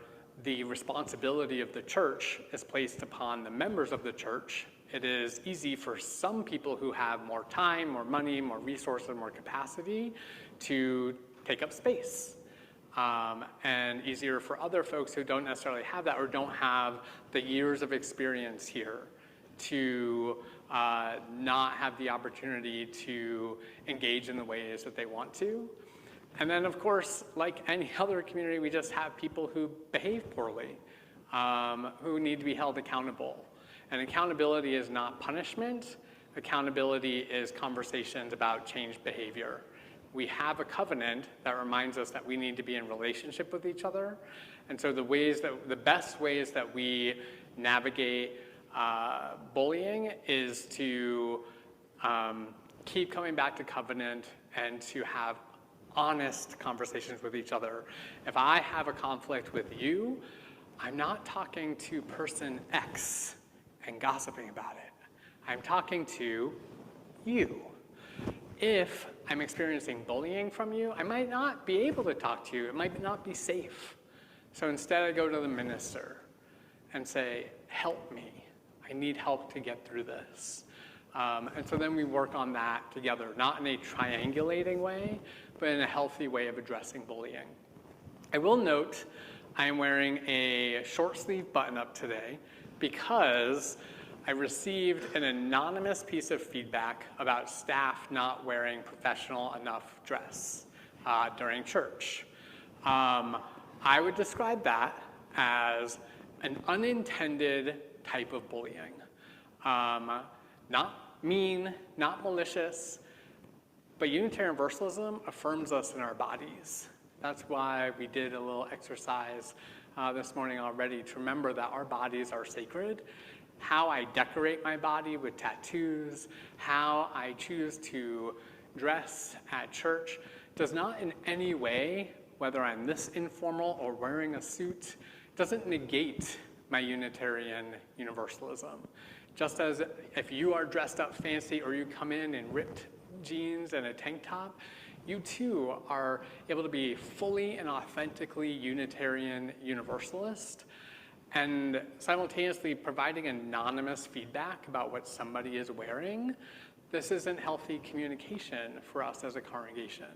the responsibility of the church is placed upon the members of the church, it is easy for some people who have more time, more money, more resources, more capacity to take up space. And easier for other folks who don't necessarily have that or don't have the years of experience here to not have the opportunity to engage in the ways that they want to. And then, of course, like any other community, we just have people who behave poorly, who need to be held accountable. And accountability is not punishment. Accountability is conversations about changed behavior. We have a covenant that reminds us that we need to be in relationship with each other. And so the best ways that we navigate bullying is to keep coming back to covenant and to have honest conversations with each other. If I have a conflict with you, I'm not talking to person X and gossiping about it. I'm talking to you. If I'm experiencing bullying from you, I might not be able to talk to you. It might not be safe. So instead I go to the minister. and say, help me. I need help to get through this. And so then we work on that together, not in a triangulating way, but in a healthy way of addressing bullying. I will note I am wearing a short sleeve button-up today because I received an anonymous piece of feedback about staff not wearing professional enough dress during church. I would describe that as an unintended type of bullying. Not mean, not malicious, but Unitarian Universalism affirms us in our bodies. That's why we did a little exercise this morning already to remember that our bodies are sacred. How I decorate my body with tattoos, how I choose to dress at church does not in any way, whether I'm this informal or wearing a suit, doesn't negate my Unitarian Universalism. Just as if you are dressed up fancy or you come in ripped jeans and a tank top, you too are able to be fully and authentically Unitarian Universalist, and simultaneously providing anonymous feedback about what somebody is wearing. This isn't healthy communication for us as a congregation.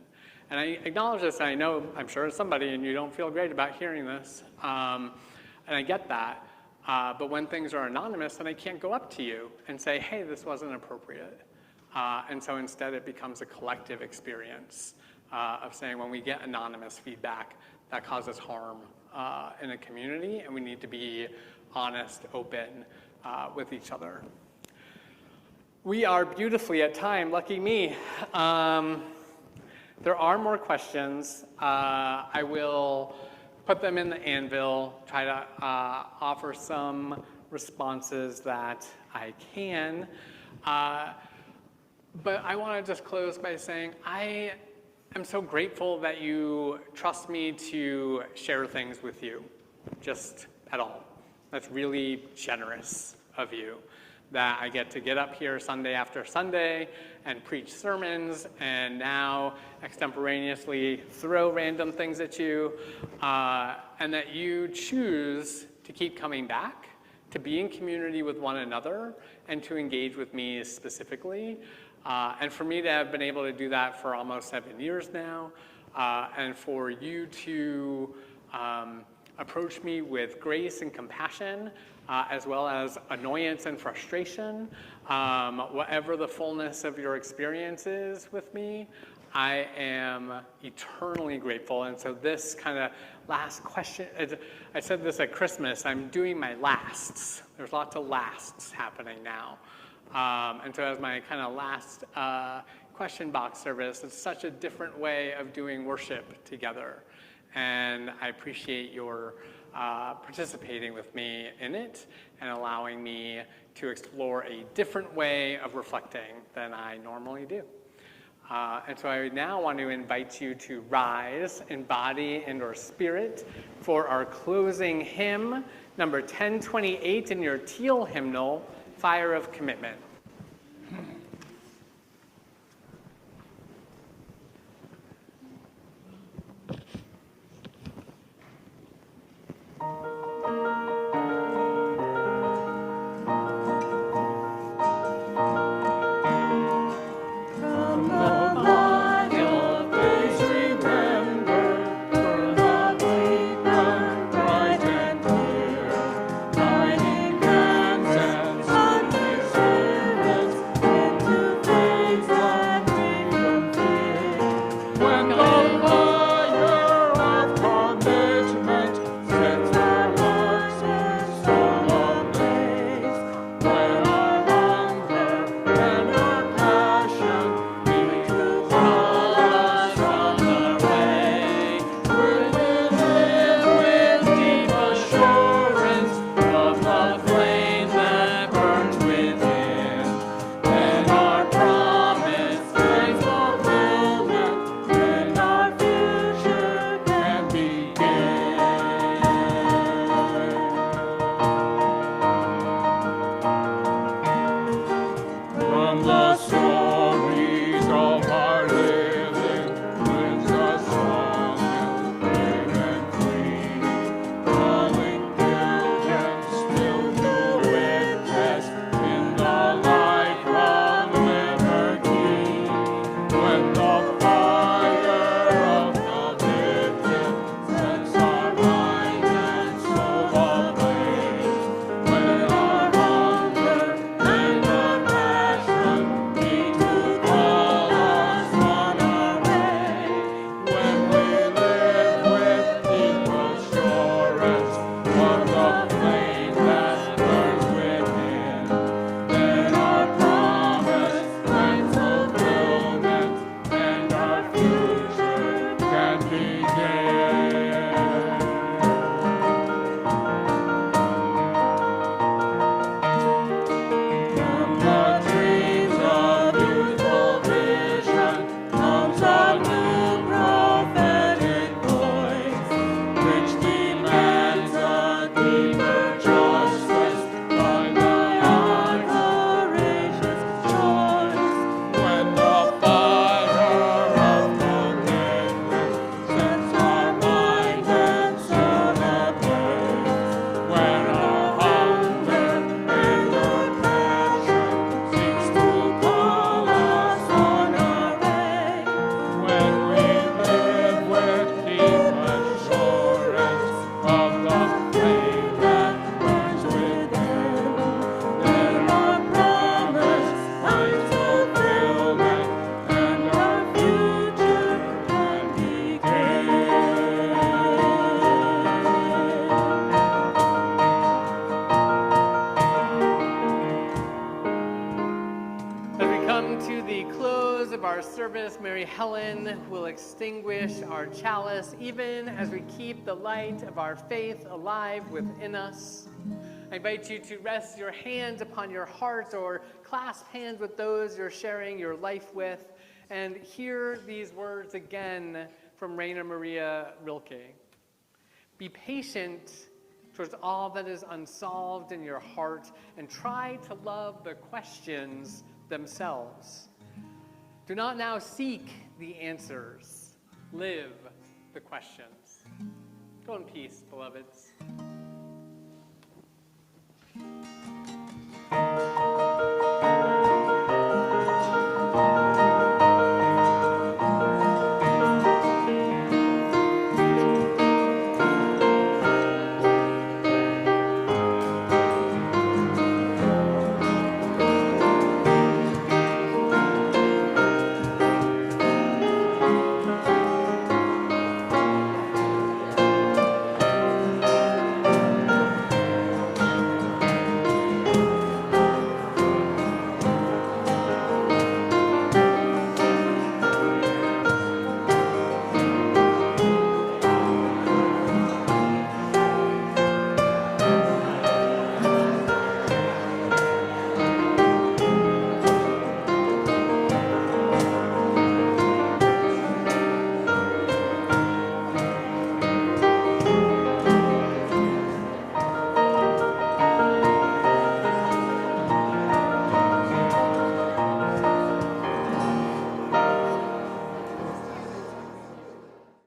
And I acknowledge this, and I know, I'm sure it's somebody, and you don't feel great about hearing this, and I get that. But when things are anonymous, then I can't go up to you and say, hey, this wasn't appropriate. And so instead it becomes a collective experience of saying when we get anonymous feedback, that causes harm in a community, and we need to be honest, open with each other. We are beautifully at time, lucky me. There are more questions. I will put them in the anvil, try to offer some responses that I can. But I want to just close by saying I am so grateful that you trust me to share things with you, just at all. That's really generous of you, that I get up here Sunday after Sunday and preach sermons and now extemporaneously throw random things at you, and that you choose to keep coming back, to be in community with one another, and to engage with me specifically. And for me to have been able to do that for almost 7 years now, and for you to approach me with grace and compassion, as well as annoyance and frustration, whatever the fullness of your experience is with me, I am eternally grateful. And so this kind of last question, I said this at Christmas, I'm doing my lasts. There's lots of lasts happening now. And so as my kind of last question box service, it's such a different way of doing worship together. And I appreciate your participating with me in it and allowing me to explore a different way of reflecting than I normally do. And so I now want to invite you to rise in body and or spirit for our closing hymn, number 1028 in your teal hymnal, Fire of Commitment. Shining hands and sunny shore. Service, Mary Helen will extinguish our chalice even as we keep the light of our faith alive within us. I invite you to rest your hands upon your heart or clasp hands with those you're sharing your life with and hear these words again from Rainer Maria Rilke. Be patient towards all that is unsolved in your heart and try to love the questions themselves. Do not now seek the answers. Live the questions. Go in peace, beloveds.